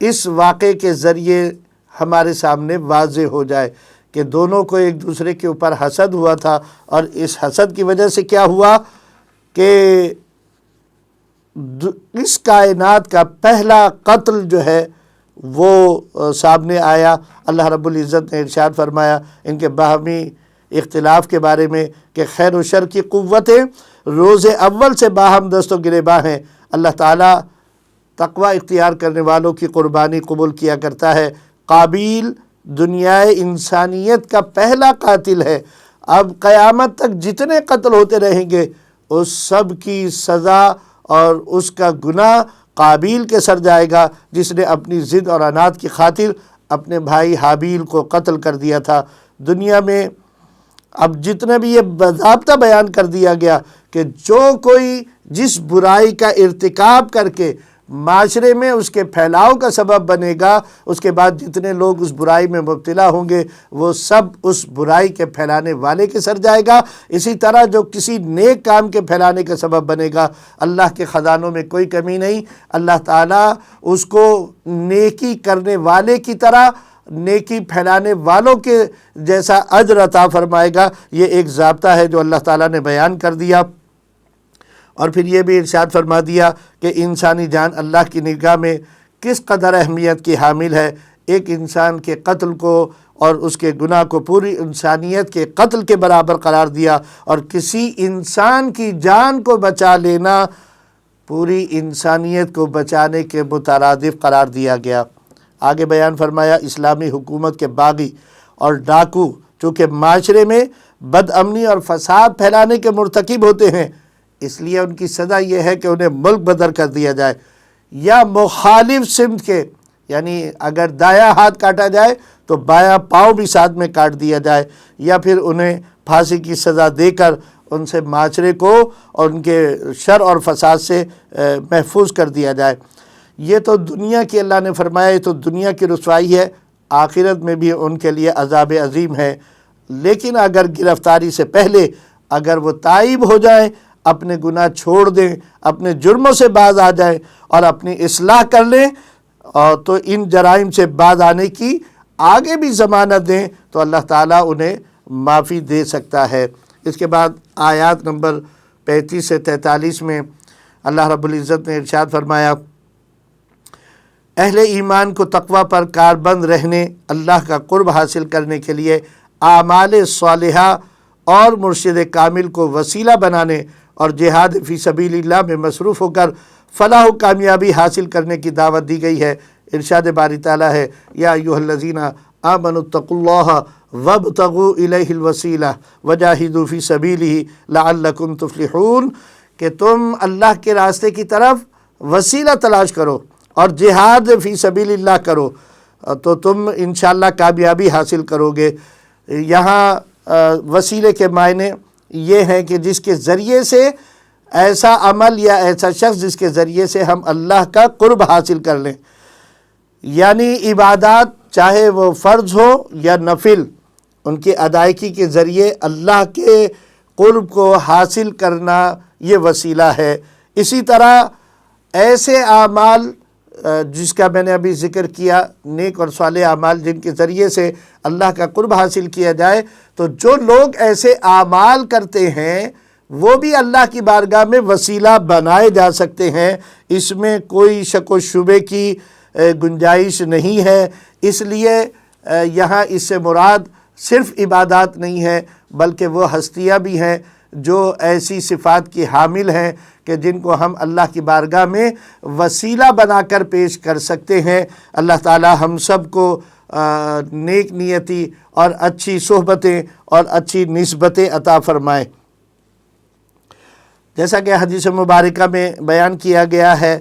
اس واقعے کے ذریعے ہمارے سامنے واضح ہو جائے کہ دونوں کو ایک دوسرے کے اوپر حسد ہوا تھا، اور اس حسد کی وجہ سے کیا ہوا کہ اس کائنات کا پہلا قتل جو ہے وہ سامنے آیا۔ اللہ رب العزت نے ارشاد فرمایا ان کے باہمی اختلاف کے بارے میں کہ خیر و شر کی قوتیں روز اول سے باہم دست و گریباں ہیں، اللہ تعالیٰ تقوی اختیار کرنے والوں کی قربانی قبول کیا کرتا ہے۔ قابیل دنیائے انسانیت کا پہلا قاتل ہے، اب قیامت تک جتنے قتل ہوتے رہیں گے اس سب کی سزا اور اس کا گناہ قابیل کے سر جائے گا، جس نے اپنی ضد اور عناد کی خاطر اپنے بھائی حابیل کو قتل کر دیا تھا۔ دنیا میں اب جتنے بھی یہ باضابطہ بیان کر دیا گیا کہ جو کوئی جس برائی کا ارتکاب کر کے معاشرے میں اس کے پھیلاؤ کا سبب بنے گا، اس کے بعد جتنے لوگ اس برائی میں مبتلا ہوں گے وہ سب اس برائی کے پھیلانے والے کے سر جائے گا۔ اسی طرح جو کسی نیک کام کے پھیلانے کا سبب بنے گا، اللہ کے خزانوں میں کوئی کمی نہیں، اللہ تعالیٰ اس کو نیکی کرنے والے کی طرح نیکی پھیلانے والوں کے جیسا اجر عطا فرمائے گا۔ یہ ایک ضابطہ ہے جو اللہ تعالیٰ نے بیان کر دیا، اور پھر یہ بھی ارشاد فرما دیا کہ انسانی جان اللہ کی نگاہ میں کس قدر اہمیت کی حامل ہے۔ ایک انسان کے قتل کو اور اس کے گناہ کو پوری انسانیت کے قتل کے برابر قرار دیا، اور کسی انسان کی جان کو بچا لینا پوری انسانیت کو بچانے کے مترادف قرار دیا گیا۔ آگے بیان فرمایا اسلامی حکومت کے باغی اور ڈاکو چونکہ معاشرے میں بد امنی اور فساد پھیلانے کے مرتکب ہوتے ہیں، اس لیے ان کی سزا یہ ہے کہ انہیں ملک بدر کر دیا جائے، یا مخالف سمت کے، یعنی اگر دایاں ہاتھ کاٹا جائے تو بایاں پاؤں بھی ساتھ میں کاٹ دیا جائے، یا پھر انہیں پھانسی کی سزا دے کر ان سے معاشرے کو اور ان کے شر اور فساد سے محفوظ کر دیا جائے۔ یہ تو دنیا کی اللہ نے فرمایا یہ تو دنیا کی رسوائی ہے، آخرت میں بھی ان کے لیے عذاب عظیم ہے۔ لیکن اگر گرفتاری سے پہلے اگر وہ تائب ہو جائیں، اپنے گناہ چھوڑ دیں، اپنے جرموں سے باز آ جائیں اور اپنی اصلاح کر لیں، تو ان جرائم سے باز آنے کی آگے بھی ضمانت دیں تو اللہ تعالیٰ انہیں معافی دے سکتا ہے۔ اس کے بعد آیات نمبر 35 سے 43 میں اللہ رب العزت نے ارشاد فرمایا اہل ایمان کو تقوی پر کاربند رہنے، اللہ کا قرب حاصل کرنے کے لیے اعمال صالحہ اور مرشد کامل کو وسیلہ بنانے اور جہاد فی سبیل اللہ میں مصروف ہو کر فلاح و کامیابی حاصل کرنے کی دعوت دی گئی ہے۔ ارشاد باری تعالیٰ ہے یا ایھا الذین آمنوا اتقوا اللہ وابتغوا الیہ الوسیلہ وجاہدوا فی سبیلہ لعلکم تفلحون، کہ تم اللہ کے راستے کی طرف وسیلہ تلاش کرو اور جہاد فی سبیل اللہ کرو تو تم انشاءاللہ کامیابی حاصل کرو گے۔ یہاں وسیلے کے معنی یہ ہیں کہ جس کے ذریعے سے ایسا عمل یا ایسا شخص جس کے ذریعے سے ہم اللہ کا قرب حاصل کر لیں، یعنی عبادات چاہے وہ فرض ہو یا نفل، ان کی ادائیگی کے ذریعے اللہ کے قرب کو حاصل کرنا یہ وسیلہ ہے۔ اسی طرح ایسے اعمال جس کا میں نے ابھی ذکر کیا، نیک اور صالح اعمال جن کے ذریعے سے اللہ کا قرب حاصل کیا جائے، تو جو لوگ ایسے اعمال کرتے ہیں وہ بھی اللہ کی بارگاہ میں وسیلہ بنائے جا سکتے ہیں، اس میں کوئی شک و شبے کی گنجائش نہیں ہے۔ اس لیے یہاں اس سے مراد صرف عبادات نہیں ہے بلکہ وہ ہستیاں بھی ہیں جو ایسی صفات کی حامل ہیں کہ جن کو ہم اللہ کی بارگاہ میں وسیلہ بنا کر پیش کر سکتے ہیں۔ اللہ تعالی ہم سب کو نیک نیتی اور اچھی صحبتیں اور اچھی نسبتیں عطا فرمائے۔ جیسا کہ حدیث مبارکہ میں بیان کیا گیا ہے،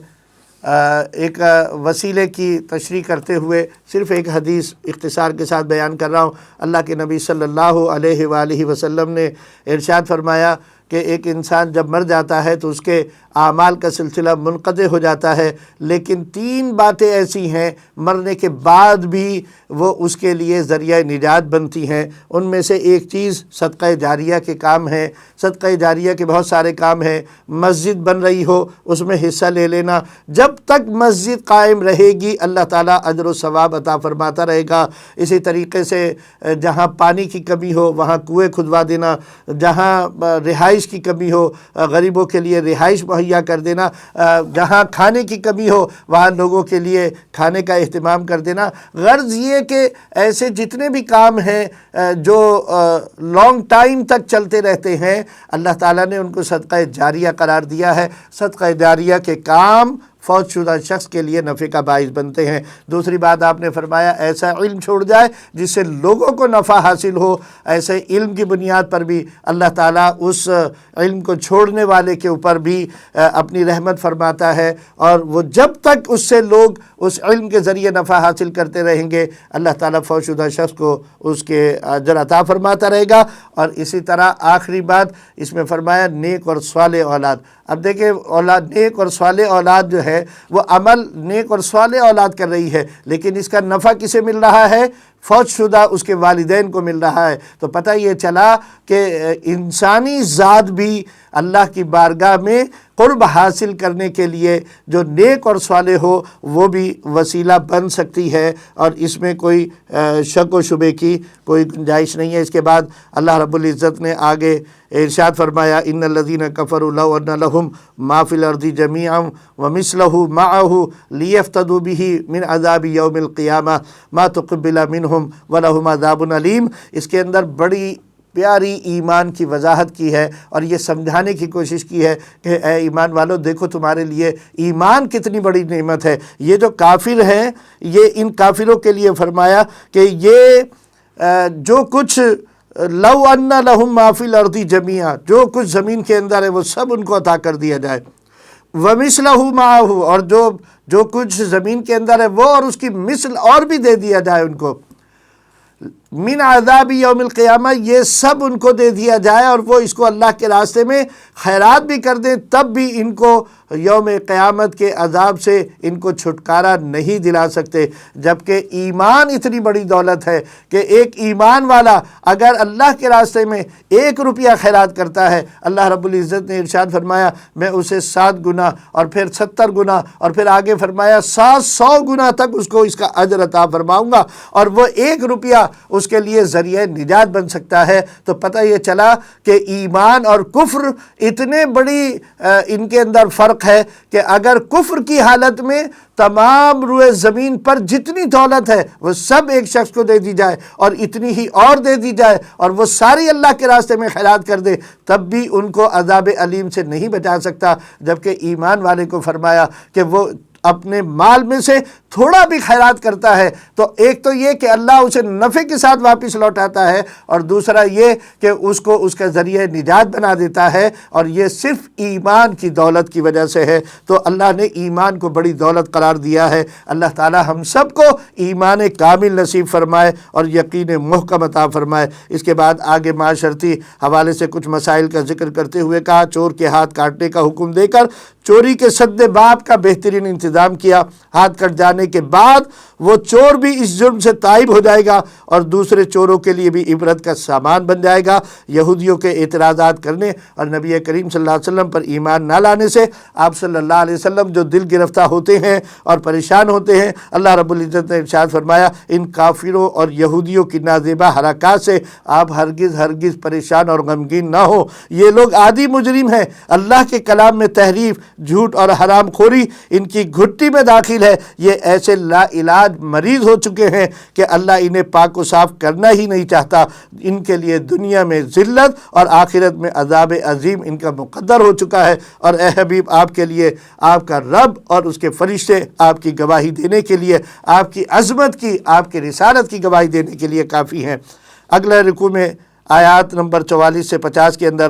ایک وسیلے کی تشریح کرتے ہوئے صرف ایک حدیث اختصار کے ساتھ بیان کر رہا ہوں۔ اللہ کے نبی صلی اللہ علیہ وآلہ وسلم نے ارشاد فرمایا کہ ایک انسان جب مر جاتا ہے تو اس کے اعمال کا سلسلہ منقطع ہو جاتا ہے، لیکن 3 باتیں ایسی ہیں مرنے کے بعد بھی وہ اس کے لیے ذریعہ نجات بنتی ہیں۔ ان میں سے ایک چیز صدقہ جاریہ کے کام ہے۔ صدقہ جاریہ کے بہت سارے کام ہیں۔ مسجد بن رہی ہو اس میں حصہ لے لینا، جب تک مسجد قائم رہے گی اللہ تعالیٰ اجر و ثواب عطا فرماتا رہے گا۔ اسی طریقے سے جہاں پانی کی کمی ہو وہاں کنویں کھدوا دینا، جہاں رہائش کی کمی ہو غریبوں کے لیے رہائش مہیا کر دینا، جہاں کھانے کی کمی ہو وہاں لوگوں کے لیے کھانے کا اہتمام کر دینا۔ غرض یہ کہ ایسے جتنے بھی کام ہیں جو لانگ ٹائم تک چلتے رہتے ہیں اللہ تعالیٰ نے ان کو صدقہ جاریہ قرار دیا ہے۔ صدقہ جاریہ کے کام فوت شدہ شخص کے لیے نفع کا باعث بنتے ہیں۔ دوسری بات آپ نے فرمایا ایسا علم چھوڑ جائے جس سے لوگوں کو نفع حاصل ہو، ایسے علم کی بنیاد پر بھی اللہ تعالیٰ اس علم کو چھوڑنے والے کے اوپر بھی اپنی رحمت فرماتا ہے، اور وہ جب تک اس سے لوگ اس علم کے ذریعے نفع حاصل کرتے رہیں گے اللہ تعالیٰ فوت شدہ شخص کو اس کے اجر عطا فرماتا رہے گا۔ اور اسی طرح آخری بات اس میں فرمایا نیک اور صالح اولاد۔ اب دیکھیں اولاد، نیک اور صالح اولاد جو ہے وہ عمل نیک اور صالح اولاد کر رہی ہے، لیکن اس کا نفع کسے مل رہا ہے؟ فوت شدہ اس کے والدین کو مل رہا ہے۔ تو پتہ یہ چلا کہ انسانی ذات بھی اللہ کی بارگاہ میں قرب حاصل کرنے کے لیے جو نیک اور صالح ہو وہ بھی وسیلہ بن سکتی ہے، اور اس میں کوئی شک و شبے کی کوئی گنجائش نہیں ہے۔ اس کے بعد اللہ رب العزت نے آگے ارشاد فرمایا ان الذین کفروا لو ان لهم ما فی الارض جمیعا ومثلہ معہ لیفتدوا بہ من عذاب یوم القیامہ ما تقبل منہم ولہم عذاب علیم۔ اس کے اندر بڑی پیاری ایمان کی وضاحت کی ہے اور یہ سمجھانے کی کوشش کی ہے کہ اے ایمان والو دیکھو تمہارے لیے ایمان کتنی بڑی نعمت ہے۔ یہ جو کافر ہیں یہ ان کافروں کے لیے فرمایا کہ یہ جو کچھ لو ان لہم ما فی الارض جمیعا، جو کچھ زمین کے اندر ہے وہ سب ان کو عطا کر دیا جائے، ومثلہ معہ، اور جو کچھ زمین کے اندر ہے وہ اور اس کی مثل اور بھی دے دیا جائے ان کو، من عذاب یوم القیامہ، یہ سب ان کو دے دیا جائے اور وہ اس کو اللہ کے راستے میں خیرات بھی کر دیں تب بھی ان کو یوم قیامت کے عذاب سے ان کو چھٹکارا نہیں دلا سکتے۔ جبکہ ایمان اتنی بڑی دولت ہے کہ ایک ایمان والا اگر اللہ کے راستے میں 1 روپیہ خیرات کرتا ہے اللہ رب العزت نے ارشاد فرمایا میں اسے 7 گنا اور پھر 70 گنا اور پھر آگے فرمایا 700 گنا تک اس کو اس کا اجر عطا فرماؤں گا، اور وہ 1 روپیہ اس کے لیے ذریعہ نجات بن سکتا ہے۔ تو پتہ یہ چلا کہ ایمان اور کفر اتنے بڑی ان کے اندر فرق ہے کہ اگر کفر کی حالت میں تمام روئے زمین پر جتنی دولت ہے وہ سب ایک شخص کو دے دی جائے اور اتنی ہی اور دے دی جائے اور وہ ساری اللہ کے راستے میں خیرات کر دے، تب بھی ان کو عذاب علیم سے نہیں بچا سکتا، جبکہ ایمان والے کو فرمایا کہ وہ اپنے مال میں سے تھوڑا بھی خیرات کرتا ہے تو ایک تو یہ کہ اللہ اسے نفع کے ساتھ واپس لوٹاتا ہے، اور دوسرا یہ کہ اس کو اس کا ذریعہ نجات بنا دیتا ہے، اور یہ صرف ایمان کی دولت کی وجہ سے ہے۔ تو اللہ نے ایمان کو بڑی دولت قرار دیا ہے۔ اللہ تعالی ہم سب کو ایمان کامل نصیب فرمائے اور یقین محکم عطا فرمائے۔ اس کے بعد آگے معاشرتی حوالے سے کچھ مسائل کا ذکر کرتے ہوئے کہا چور کے ہاتھ کاٹنے کا حکم دے کر چوری کے سد باب کا بہترین انتظام کیا۔ ہاتھ کٹ جانے کے بعد وہ چور بھی اس جرم سے تائب ہو جائے گا اور دوسرے چوروں کے لیے بھی عبرت کا سامان بن جائے گا۔ یہودیوں کے اعتراضات کرنے اور نبی کریم صلی اللہ علیہ وسلم پر ایمان نہ لانے سے آپ صلی اللہ علیہ وسلم جو دل گرفتہ ہوتے ہیں اور پریشان ہوتے ہیں، اللہ رب العزت نے ارشاد فرمایا ان کافروں اور یہودیوں کی نازیبا حرکات سے آپ ہرگز پریشان اور غمگین نہ ہو۔ یہ لوگ عادی مجرم ہیں، اللہ کے کلام میں تحریف، جھوٹ اور حرام خوری ان کی گھٹی میں داخل ہے۔ یہ ایسے لا علاج مریض ہو چکے ہیں کہ اللہ انہیں پاک و صاف کرنا ہی نہیں چاہتا۔ ان کے لیے دنیا میں ذلت اور آخرت میں عذاب عظیم ان کا مقدر ہو چکا ہے۔ اور اے حبیب آپ کے لیے آپ کا رب اور اس کے فرشتے آپ کی گواہی دینے کے لیے، آپ کی عظمت کی، آپ کی رسالت کی گواہی دینے کے لیے کافی ہیں۔ اگلے رکوع میں آیات نمبر 44 سے 50 کے اندر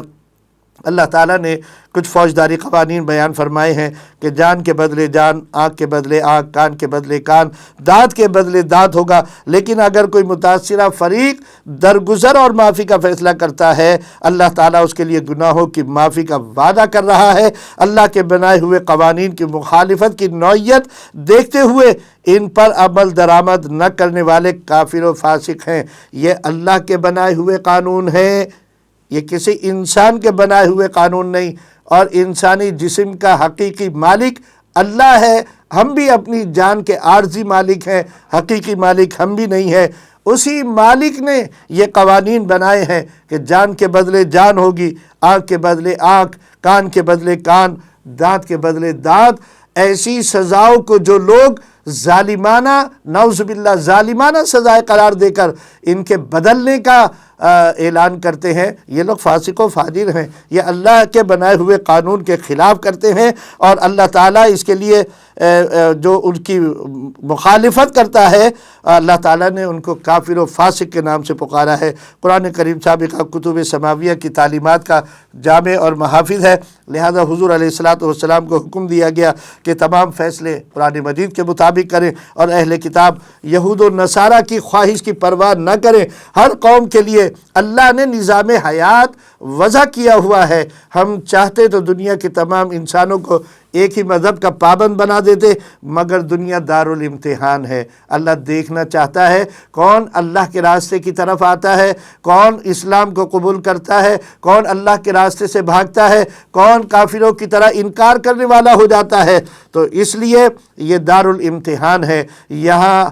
اللہ تعالیٰ نے کچھ فوجداری قوانین بیان فرمائے ہیں کہ جان کے بدلے جان، آنکھ کے بدلے آنکھ، کان کے بدلے کان، دانت کے بدلے دانت ہوگا۔ لیکن اگر کوئی متاثرہ فریق درگزر اور معافی کا فیصلہ کرتا ہے، اللہ تعالیٰ اس کے لیے گناہوں کی معافی کا وعدہ کر رہا ہے۔ اللہ کے بنائے ہوئے قوانین کی مخالفت کی نوعیت دیکھتے ہوئے ان پر عمل درآمد نہ کرنے والے کافر و فاسق ہیں۔ یہ اللہ کے بنائے ہوئے قانون ہیں، یہ کسی انسان کے بنائے ہوئے قانون نہیں، اور انسانی جسم کا حقیقی مالک اللہ ہے۔ ہم بھی اپنی جان کے عارضی مالک ہیں، حقیقی مالک ہم بھی نہیں ہیں۔ اسی مالک نے یہ قوانین بنائے ہیں کہ جان کے بدلے جان ہوگی، آنکھ کے بدلے آنکھ، کان کے بدلے کان، دانت کے بدلے دانت۔ ایسی سزاؤں کو جو لوگ ظالمانہ، نعوذ باللہ ظالمانہ سزائے قرار دے کر ان کے بدلنے کا اعلان کرتے ہیں، یہ لوگ فاسق و فاجر ہیں، یہ اللہ کے بنائے ہوئے قانون کے خلاف کرتے ہیں، اور اللہ تعالیٰ اس کے لیے جو ان کی مخالفت کرتا ہے اللہ تعالیٰ نے ان کو کافر و فاسق کے نام سے پکارا ہے۔ قرآن کریم سابقہ کتب سماویہ کی تعلیمات کا جامع اور محافظ ہے، لہذا حضور علیہ السلام کو حکم دیا گیا کہ تمام فیصلے قرآن مجید کے مطابق کریں اور اہل کتاب یہود و نصارہ کی خواہش کی پرواہ نہ کریں۔ ہر قوم کے لیے اللہ نے نظام حیات وضع کیا ہوا ہے۔ ہم چاہتے تو دنیا کے تمام انسانوں کو ایک ہی مذہب کا پابند بنا دیتے، مگر دنیا دارالامتحان ہے۔ اللہ دیکھنا چاہتا ہے کون اللہ کے راستے کی طرف آتا ہے، کون اسلام کو قبول کرتا ہے، کون اللہ کے راستے سے بھاگتا ہے، کون کافروں کی طرح انکار کرنے والا ہو جاتا ہے۔ تو اس لیے یہ دارالامتحان ہے۔ یہاں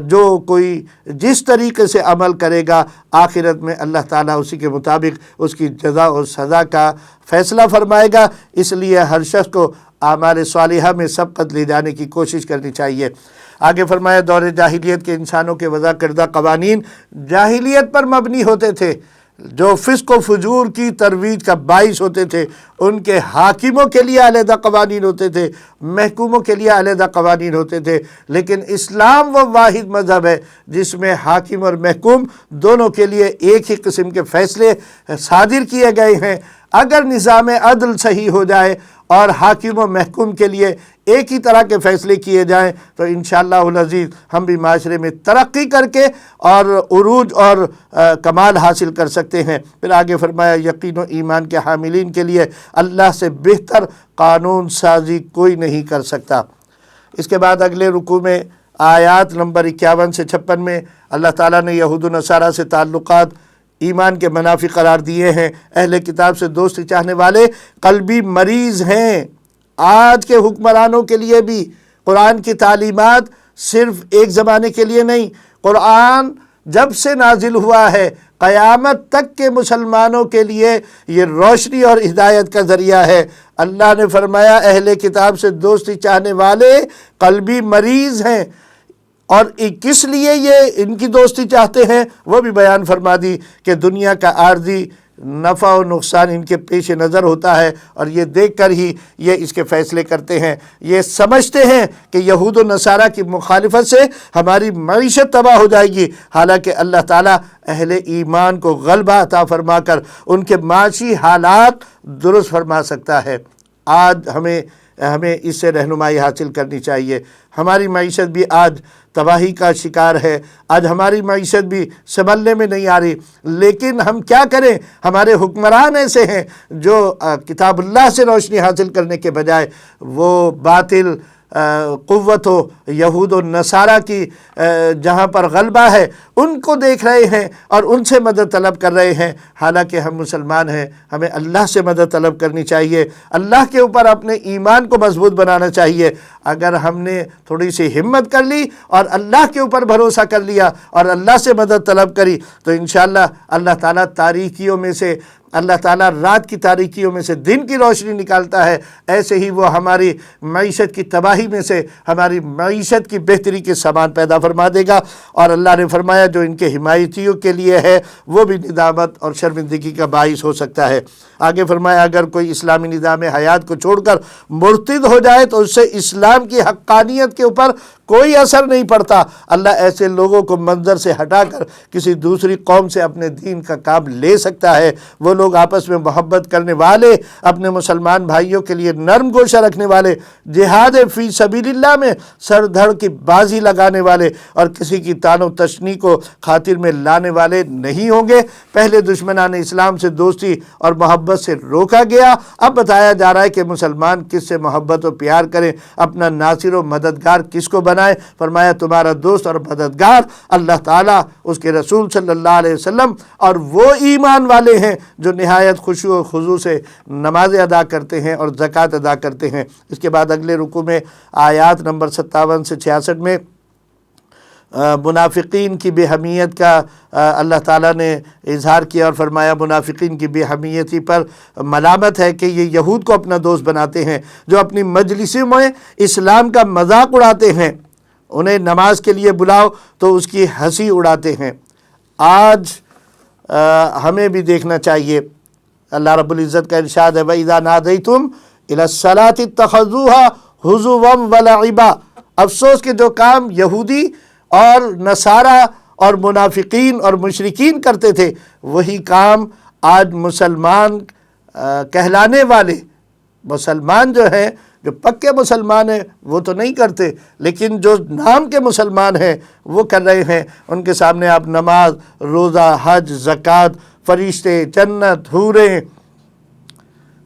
جو کوئی جس طریقے سے عمل کرے گا، آخرت میں اللہ تعالیٰ اسی کے مطابق اس کی جزا اور سزا کا فیصلہ فرمائے گا۔ اس لیے ہر شخص کو اعمال صالحہ میں سبقت لے جانے کی کوشش کرنی چاہیے۔ آگے فرمایا دور جاہلیت کے انسانوں کے وضع کردہ قوانین جاہلیت پر مبنی ہوتے تھے، جو فسق و فجور کی ترویج کا باعث ہوتے تھے۔ ان کے حاکموں کے لیے علیحدہ قوانین ہوتے تھے، محکوموں کے لیے علیحدہ قوانین ہوتے تھے، لیکن اسلام وہ واحد مذہب ہے جس میں حاکم اور محکوم دونوں کے لیے ایک ہی قسم کے فیصلے صادر کیے گئے ہیں۔ اگر نظام عدل صحیح ہو جائے اور حاکم و محکوم کے لیے ایک ہی طرح کے فیصلے کیے جائیں تو انشاءاللہ العزیز ہم بھی معاشرے میں ترقی کر کے اور عروج اور کمال حاصل کر سکتے ہیں۔ پھر آگے فرمایا یقین و ایمان کے حاملین کے لیے اللہ سے بہتر قانون سازی کوئی نہیں کر سکتا۔ اس کے بعد اگلے رکوع میں آیات نمبر 51 سے 56 میں اللہ تعالیٰ نے یہود و نصارہ سے تعلقات ایمان کے منافی قرار دیے ہیں۔ اہل کتاب سے دوستی چاہنے والے قلبی مریض ہیں۔ آج کے حکمرانوں کے لیے بھی قرآن کی تعلیمات صرف ایک زمانے کے لیے نہیں، قرآن جب سے نازل ہوا ہے قیامت تک کے مسلمانوں کے لیے یہ روشنی اور ہدایت کا ذریعہ ہے۔ اللہ نے فرمایا اہل کتاب سے دوستی چاہنے والے قلبی مریض ہیں، اور کس لیے یہ ان کی دوستی چاہتے ہیں وہ بھی بیان فرما دی کہ دنیا کا عارضی نفع و نقصان ان کے پیش نظر ہوتا ہے، اور یہ دیکھ کر ہی یہ اس کے فیصلے کرتے ہیں۔ یہ سمجھتے ہیں کہ یہود و نصارہ کی مخالفت سے ہماری معیشت تباہ ہو جائے گی، حالانکہ اللہ تعالیٰ اہل ایمان کو غلبہ عطا فرما کر ان کے معاشی حالات درست فرما سکتا ہے۔ آج ہمیں اس سے رہنمائی حاصل کرنی چاہیے۔ ہماری معیشت بھی آج تباہی کا شکار ہے، آج ہماری معیشت بھی سنبھلنے میں نہیں آ رہی، لیکن ہم کیا کریں؟ ہمارے حکمران ایسے ہیں جو کتاب اللہ سے روشنی حاصل کرنے کے بجائے وہ باطل قوت ہو یہود و نصارہ کی جہاں پر غلبہ ہے ان کو دیکھ رہے ہیں اور ان سے مدد طلب کر رہے ہیں، حالانکہ ہم مسلمان ہیں، ہمیں اللہ سے مدد طلب کرنی چاہیے، اللہ کے اوپر اپنے ایمان کو مضبوط بنانا چاہیے۔ اگر ہم نے تھوڑی سی ہمت کر لی اور اللہ کے اوپر بھروسہ کر لیا اور اللہ سے مدد طلب کری تو انشاءاللہ اللہ تعالیٰ تاریکیوں میں سے اللہ تعالیٰ رات کی تاریکیوں میں سے دن کی روشنی نکالتا ہے، ایسے ہی وہ ہماری معیشت کی تباہی میں سے ہماری معیشت کی بہتری کے سامان پیدا فرما دے گا۔ اور اللہ نے فرمایا جو ان کے حمایتیوں کے لیے ہے وہ بھی ندامت اور شرمندگی کا باعث ہو سکتا ہے۔ آگے فرمایا اگر کوئی اسلامی نظام حیات کو چھوڑ کر مرتد ہو جائے تو اس سے اسلام کی حقانیت کے اوپر کوئی اثر نہیں پڑتا۔ اللہ ایسے لوگوں کو منظر سے ہٹا کر کسی دوسری قوم سے اپنے دین کا کام لے سکتا ہے۔ وہ لوگ آپس میں محبت کرنے والے، اپنے مسلمان بھائیوں کے لیے نرم گوشہ رکھنے والے، جہاد فی سبیل اللہ میں سر دھڑ کی بازی لگانے والے اور کسی کی تان و تشنیع کو خاطر میں لانے والے نہیں ہوں گے۔ پہلے دشمنان اسلام سے دوستی اور محبت سے روکا گیا، اب بتایا جا رہا ہے کہ مسلمان کس سے محبت و پیار کریں، اپنا ناصر و مددگار کس کو بنائے۔ فرمایا تمہارا دوست اور مددگار اللہ تعالیٰ، اس کے رسول صلی اللہ علیہ وسلم، اور وہ ایمان والے ہیں جو نہایت خشوع و خضوع سے نمازیں ادا کرتے ہیں اور زکوٰۃ ادا کرتے ہیں۔ اس کے بعد اگلے رکوع میں آیات نمبر 57 سے 66 میں منافقین کی بے حمیت کا اللہ تعالیٰ نے اظہار کیا اور فرمایا منافقین کی بے حمیتی پر ملامت ہے کہ یہ یہود کو اپنا دوست بناتے ہیں، جو اپنی مجلسوں میں اسلام کا مذاق اڑاتے ہیں، انہیں نماز کے لیے بلاؤ تو اس کی ہنسی اڑاتے ہیں۔ آج ہمیں بھی دیکھنا چاہیے، اللہ رب العزت کا ارشاد ہے وَإِذَا نَادَيْتُمْ إِلَى الصَّلَاةِ اتَّخَذُوهَا هُزُوًا وَلَعِبًا۔ افسوس کہ جو کام یہودی اور نصارہ اور منافقین اور مشرکین کرتے تھے وہی کام آج مسلمان کہلانے والے مسلمان جو ہیں، جو پکے مسلمان ہیں وہ تو نہیں کرتے، لیکن جو نام کے مسلمان ہیں وہ کر رہے ہیں۔ ان کے سامنے آپ نماز، روزہ، حج، زکوٰۃ، فرشتے، جنت، حوریں،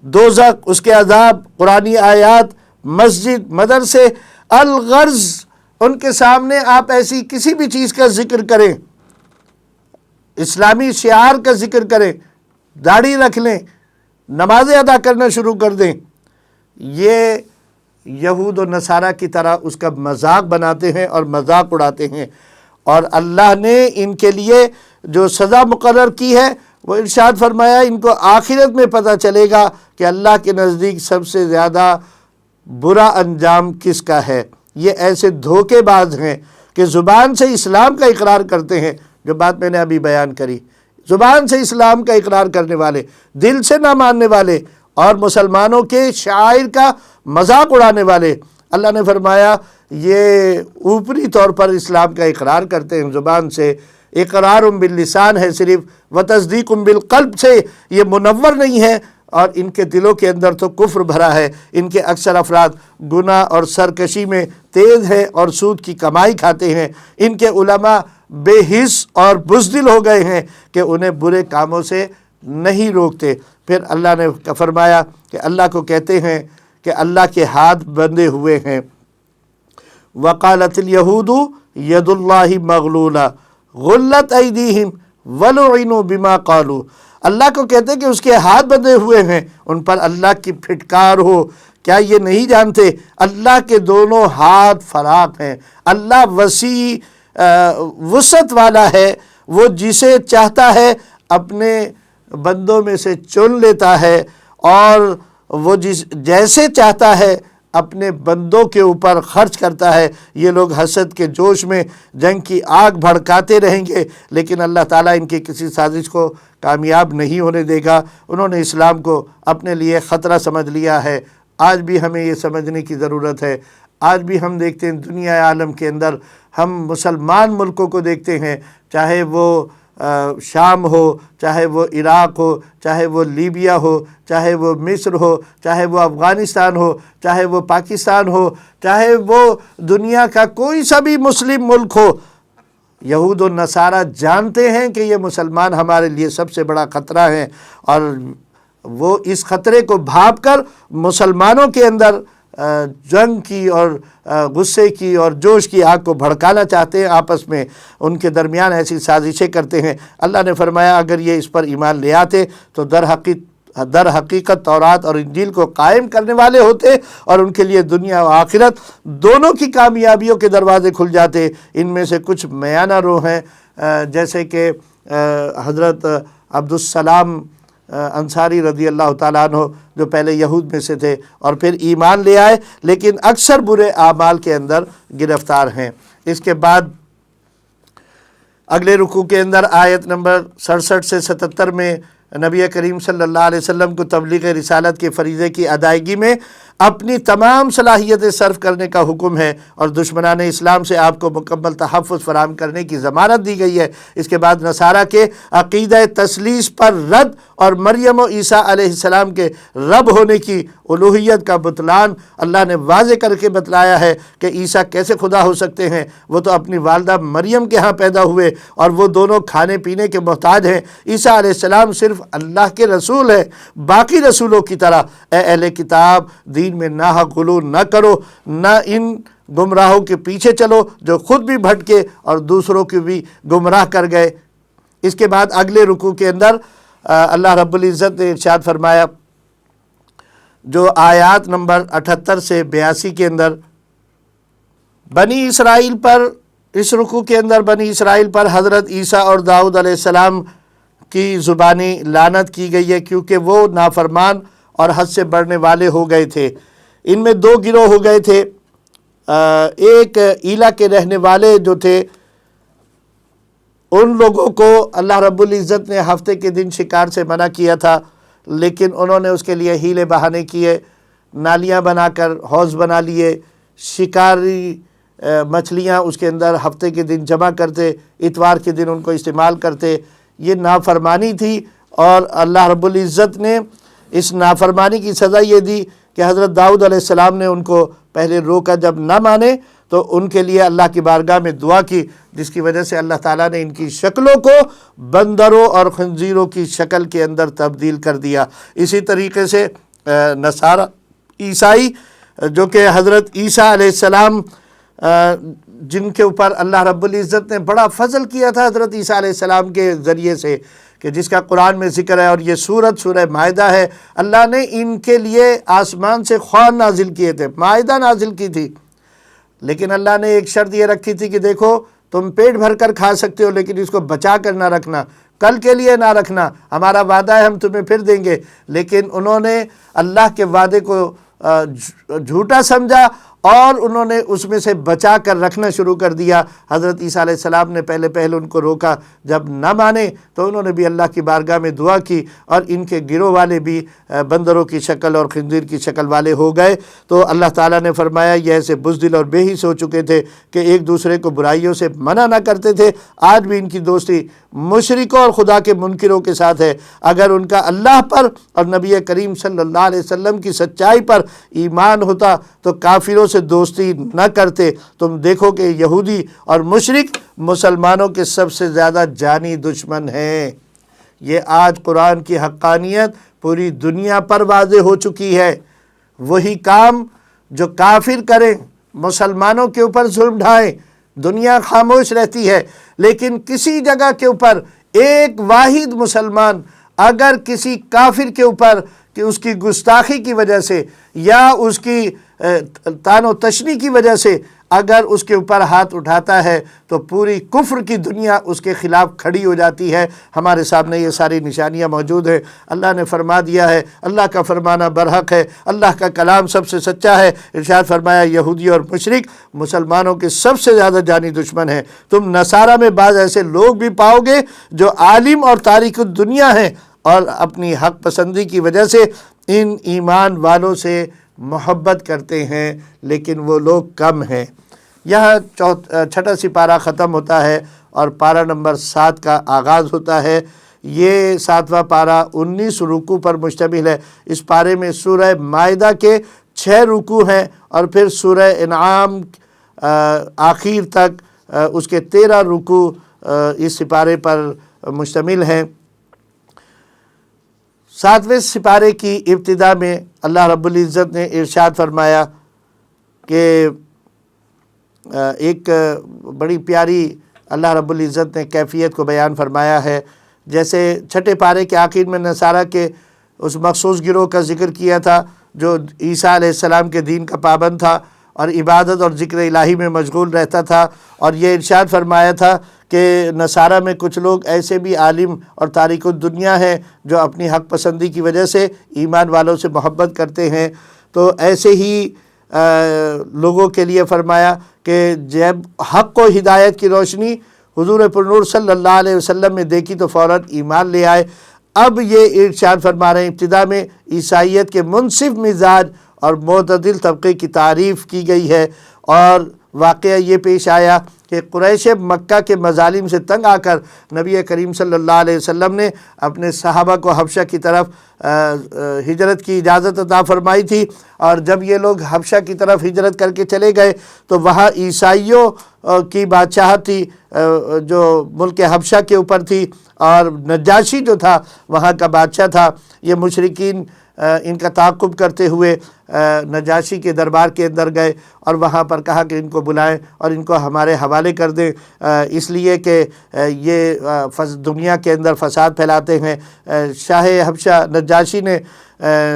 دوزخ، اس کے عذاب، قرآنی آیات، مسجد، مدرسے، الغرض ان کے سامنے آپ ایسی کسی بھی چیز کا ذکر کریں، اسلامی شعار کا ذکر کریں، داڑھی رکھ لیں، نمازیں ادا کرنا شروع کر دیں، یہ یہود و نصارہ کی طرح اس کا مذاق بناتے ہیں اور مذاق اڑاتے ہیں۔ اور اللہ نے ان کے لیے جو سزا مقرر کی ہے وہ ارشاد فرمایا ان کو آخرت میں پتہ چلے گا کہ اللہ کے نزدیک سب سے زیادہ برا انجام کس کا ہے۔ یہ ایسے دھوکے باز ہیں کہ زبان سے اسلام کا اقرار کرتے ہیں، جو بات میں نے ابھی بیان کری، زبان سے اسلام کا اقرار کرنے والے، دل سے نہ ماننے والے اور مسلمانوں کے شعائر کا مذاق اڑانے والے۔ اللہ نے فرمایا یہ اوپری طور پر اسلام کا اقرار کرتے ہیں، زبان سے اقرار باللسان ہے صرف، وتصدیق بالقلب سے یہ منور نہیں ہے، اور ان کے دلوں کے اندر تو کفر بھرا ہے۔ ان کے اکثر افراد گناہ اور سرکشی میں تیز ہیں اور سود کی کمائی کھاتے ہیں۔ ان کے علماء بے حس اور بزدل ہو گئے ہیں کہ انہیں برے کاموں سے نہیں روکتے۔ پھر اللہ نے فرمایا کہ اللہ کو کہتے ہیں کہ اللہ کے ہاتھ بندھے ہوئے ہیں۔ وقالت الیہود ید اللہ مغلولہ غلت ایدیہم ولعنوا بما قالوا۔ اللہ کو کہتے ہیں کہ اس کے ہاتھ بندھے ہوئے ہیں، ان پر اللہ کی پھٹکار ہو۔ کیا یہ نہیں جانتے اللہ کے دونوں ہاتھ فراق ہیں؟ اللہ وسیع وسعت والا ہے، وہ جسے چاہتا ہے اپنے بندوں میں سے چن لیتا ہے، اور وہ جیسے چاہتا ہے اپنے بندوں کے اوپر خرچ کرتا ہے۔ یہ لوگ حسد کے جوش میں جنگ کی آگ بھڑکاتے رہیں گے، لیکن اللہ تعالیٰ ان کی کسی سازش کو کامیاب نہیں ہونے دے گا۔ انہوں نے اسلام کو اپنے لیے خطرہ سمجھ لیا ہے۔ آج بھی ہمیں یہ سمجھنے کی ضرورت ہے۔ آج بھی ہم دیکھتے ہیں دنیا عالم کے اندر، ہم مسلمان ملکوں کو دیکھتے ہیں، چاہے وہ شام ہو، چاہے وہ عراق ہو، چاہے وہ لیبیا ہو، چاہے وہ مصر ہو، چاہے وہ افغانستان ہو، چاہے وہ پاکستان ہو، چاہے وہ دنیا کا کوئی سا بھی مسلم ملک ہو، یہود و نصارہ جانتے ہیں کہ یہ مسلمان ہمارے لیے سب سے بڑا خطرہ ہیں، اور وہ اس خطرے کو بھانپ کر مسلمانوں کے اندر جنگ کی اور غصے کی اور جوش کی آگ کو بھڑکانا چاہتے ہیں، آپس میں ان کے درمیان ایسی سازشیں کرتے ہیں۔ اللہ نے فرمایا اگر یہ اس پر ایمان لے آتے تو در حقیقت تورات اور انجیل کو قائم کرنے والے ہوتے، اور ان کے لیے دنیا و آخرت دونوں کی کامیابیوں کے دروازے کھل جاتے۔ ان میں سے کچھ میانہ رو ہیں، جیسے کہ حضرت عبدالسلام انصاری رضی اللہ تعالیٰ عنہ، جو پہلے یہود میں سے تھے اور پھر ایمان لے آئے، لیکن اکثر برے اعمال کے اندر گرفتار ہیں۔ اس کے بعد اگلے رکوع کے اندر آیت نمبر 67 سے 77 میں نبی کریم صلی اللہ علیہ وسلم کو تبلیغ رسالت کے فریضے کی ادائیگی میں اپنی تمام صلاحیتیں صرف کرنے کا حکم ہے، اور دشمنان اسلام سے آپ کو مکمل تحفظ فراہم کرنے کی ضمانت دی گئی ہے۔ اس کے بعد نصارہ کے عقیدہ تثلیث پر رد اور مریم و عیسیٰ علیہ السلام کے رب ہونے کی الوہیت کا بطلان اللہ نے واضح کر کے بتلایا ہے کہ عیسیٰ کیسے خدا ہو سکتے ہیں۔ وہ تو اپنی والدہ مریم کے ہاں پیدا ہوئے، اور وہ دونوں کھانے پینے کے محتاج ہیں۔ عیسیٰ علیہ السلام صرف اللہ کے رسول ہیں، باقی رسولوں کی طرح۔ اے اہل کتاب، دین میں ناحق غلو نہ کرو، نہ ان گمراہوں کے پیچھے چلو جو خود بھی بھٹکے اور دوسروں کو بھی گمراہ کر گئے۔ اس کے بعد اگلے رکوع کے اندر اللہ رب العزت نے ارشاد فرمایا، جو آیات نمبر 78 سے 82 کے اندر بنی اسرائیل پر، اس رکوع کے اندر بنی اسرائیل پر حضرت عیسیٰ اور داؤد علیہ السلام کی زبانی لعنت کی گئی ہے، کیونکہ وہ نافرمان اور حد سے بڑھنے والے ہو گئے تھے۔ ان میں دو گروہ ہو گئے تھے۔ ایک ایلا کے رہنے والے جو تھے، ان لوگوں کو اللہ رب العزت نے ہفتے کے دن شکار سے منع کیا تھا، لیکن انہوں نے اس کے لیے ہیلے بہانے کیے، نالیاں بنا کر حوض بنا لیے، شکاری مچھلیاں اس کے اندر ہفتے کے دن جمع کرتے، اتوار کے دن ان کو استعمال کرتے۔ یہ نافرمانی تھی، اور اللہ رب العزت نے اس نافرمانی کی سزا یہ دی کہ حضرت داؤد علیہ السلام نے ان کو پہلے روکا، جب نہ مانے تو ان کے لیے اللہ کی بارگاہ میں دعا کی، جس کی وجہ سے اللہ تعالیٰ نے ان کی شکلوں کو بندروں اور خنزیروں کی شکل کے اندر تبدیل کر دیا۔ اسی طریقے سے نصارہ عیسائی، جو کہ حضرت عیسیٰ علیہ السلام جن کے اوپر اللہ رب العزت نے بڑا فضل کیا تھا حضرت عیسیٰ علیہ السلام کے ذریعے سے، کہ جس کا قرآن میں ذکر ہے، اور یہ سورہ مائدہ ہے۔ اللہ نے ان کے لیے آسمان سے خوان نازل کیے تھے، مائدہ نازل کی تھی، لیکن اللہ نے ایک شرط یہ رکھی تھی کہ دیکھو تم پیٹ بھر کر کھا سکتے ہو، لیکن اس کو بچا کر نہ رکھنا، کل کے لیے نہ رکھنا، ہمارا وعدہ ہے ہم تمہیں پھر دیں گے۔ لیکن انہوں نے اللہ کے وعدے کو جھوٹا سمجھا، اور انہوں نے اس میں سے بچا کر رکھنا شروع کر دیا۔ حضرت عیسیٰ علیہ السلام نے پہلے ان کو روکا، جب نہ مانے تو انہوں نے بھی اللہ کی بارگاہ میں دعا کی، اور ان کے گروہ والے بھی بندروں کی شکل اور خنزیر کی شکل والے ہو گئے۔ تو اللہ تعالیٰ نے فرمایا یہ ایسے بزدل اور بے حس ہو چکے تھے کہ ایک دوسرے کو برائیوں سے منع نہ کرتے تھے۔ آج بھی ان کی دوستی مشرکوں اور خدا کے منکروں کے ساتھ ہے۔ اگر ان کا اللہ پر اور نبی کریم صلی اللہ علیہ وسلم کی سچائی پر ایمان ہوتا تو کافروں سے دوستی نہ کرتے۔ تم دیکھو کہ یہودی اور مشرک مسلمانوں کے سب سے زیادہ جانی دشمن ہیں۔ یہ آج قرآن کی حقانیت پوری دنیا پر واضح ہو چکی ہے۔ وہی کام جو کافر کریں، مسلمانوں کے اوپر ظلم ڈھائیں، دنیا خاموش رہتی ہے، لیکن کسی جگہ کے اوپر ایک واحد مسلمان اگر کسی کافر کے اوپر کہ اس کی گستاخی کی وجہ سے یا اس کی تان و تشنی کی وجہ سے اگر اس کے اوپر ہاتھ اٹھاتا ہے تو پوری کفر کی دنیا اس کے خلاف کھڑی ہو جاتی ہے۔ ہمارے سامنے یہ ساری نشانیاں موجود ہیں۔ اللہ نے فرما دیا ہے، اللہ کا فرمانا برحق ہے، اللہ کا کلام سب سے سچا ہے۔ ارشاد فرمایا یہودی اور مشرک مسلمانوں کے سب سے زیادہ جانی دشمن ہیں۔ تم نصارہ میں بعض ایسے لوگ بھی پاؤ گے جو عالم اور تاریخ الدنیا ہیں اور اپنی حق پسندی کی وجہ سے ان ایمان والوں سے محبت کرتے ہیں، لیکن وہ لوگ کم ہیں۔ یہاں چھٹا سپارہ ختم ہوتا ہے اور پارہ نمبر 7 کا آغاز ہوتا ہے۔ یہ 7واں پارہ 19 رکوع پر مشتمل ہے۔ اس پارے میں سورہ مائدہ کے 6 رکوع ہیں اور پھر سورہ انعام آخر تک اس کے 13 رکوع اس سپارے پر مشتمل ہیں۔ 7ویں سپارے کی ابتدا میں اللہ رب العزت نے ارشاد فرمایا کہ ایک بڑی پیاری اللہ رب العزت نے کیفیت کو بیان فرمایا ہے۔ جیسے چھٹے پارے کے آخر میں نصارہ کے اس مخصوص گروہ کا ذکر کیا تھا جو عیسیٰ علیہ السلام کے دین کا پابند تھا اور عبادت اور ذکر الہی میں مشغول رہتا تھا، اور یہ ارشاد فرمایا تھا کہ نصارہ میں کچھ لوگ ایسے بھی عالم اور تاریخ الدنیا ہیں جو اپنی حق پسندی کی وجہ سے ایمان والوں سے محبت کرتے ہیں۔ تو ایسے ہی لوگوں کے لیے فرمایا کہ جب حق و ہدایت کی روشنی حضور پرنور صلی اللہ علیہ وسلم میں دیکھی تو فوراً ایمان لے آئے۔ اب یہ ارشاد فرما رہے ہیں ابتدا میں عیسائیت کے منصف مزاج اور معتدل طبقے کی تعریف کی گئی ہے، اور واقعہ یہ پیش آیا کہ قریش مکہ کے مظالم سے تنگ آ کر نبی کریم صلی اللہ علیہ وسلم نے اپنے صحابہ کو حبشہ کی طرف ہجرت کی اجازت عطا فرمائی تھی، اور جب یہ لوگ حبشہ کی طرف ہجرت کر کے چلے گئے تو وہاں عیسائیوں کی بادشاہت تھی جو ملک حبشہ کے اوپر تھی، اور نجاشی جو تھا وہاں کا بادشاہ تھا۔ یہ مشرکین ان کا تعاقب کرتے ہوئے نجاشی کے دربار کے اندر گئے اور وہاں پر کہا کہ ان کو بلائیں اور ان کو ہمارے حوالے کر دیں، اس لیے کہ یہ دنیا کے اندر فساد پھیلاتے ہیں۔ شاہ حبشہ نجاشی نے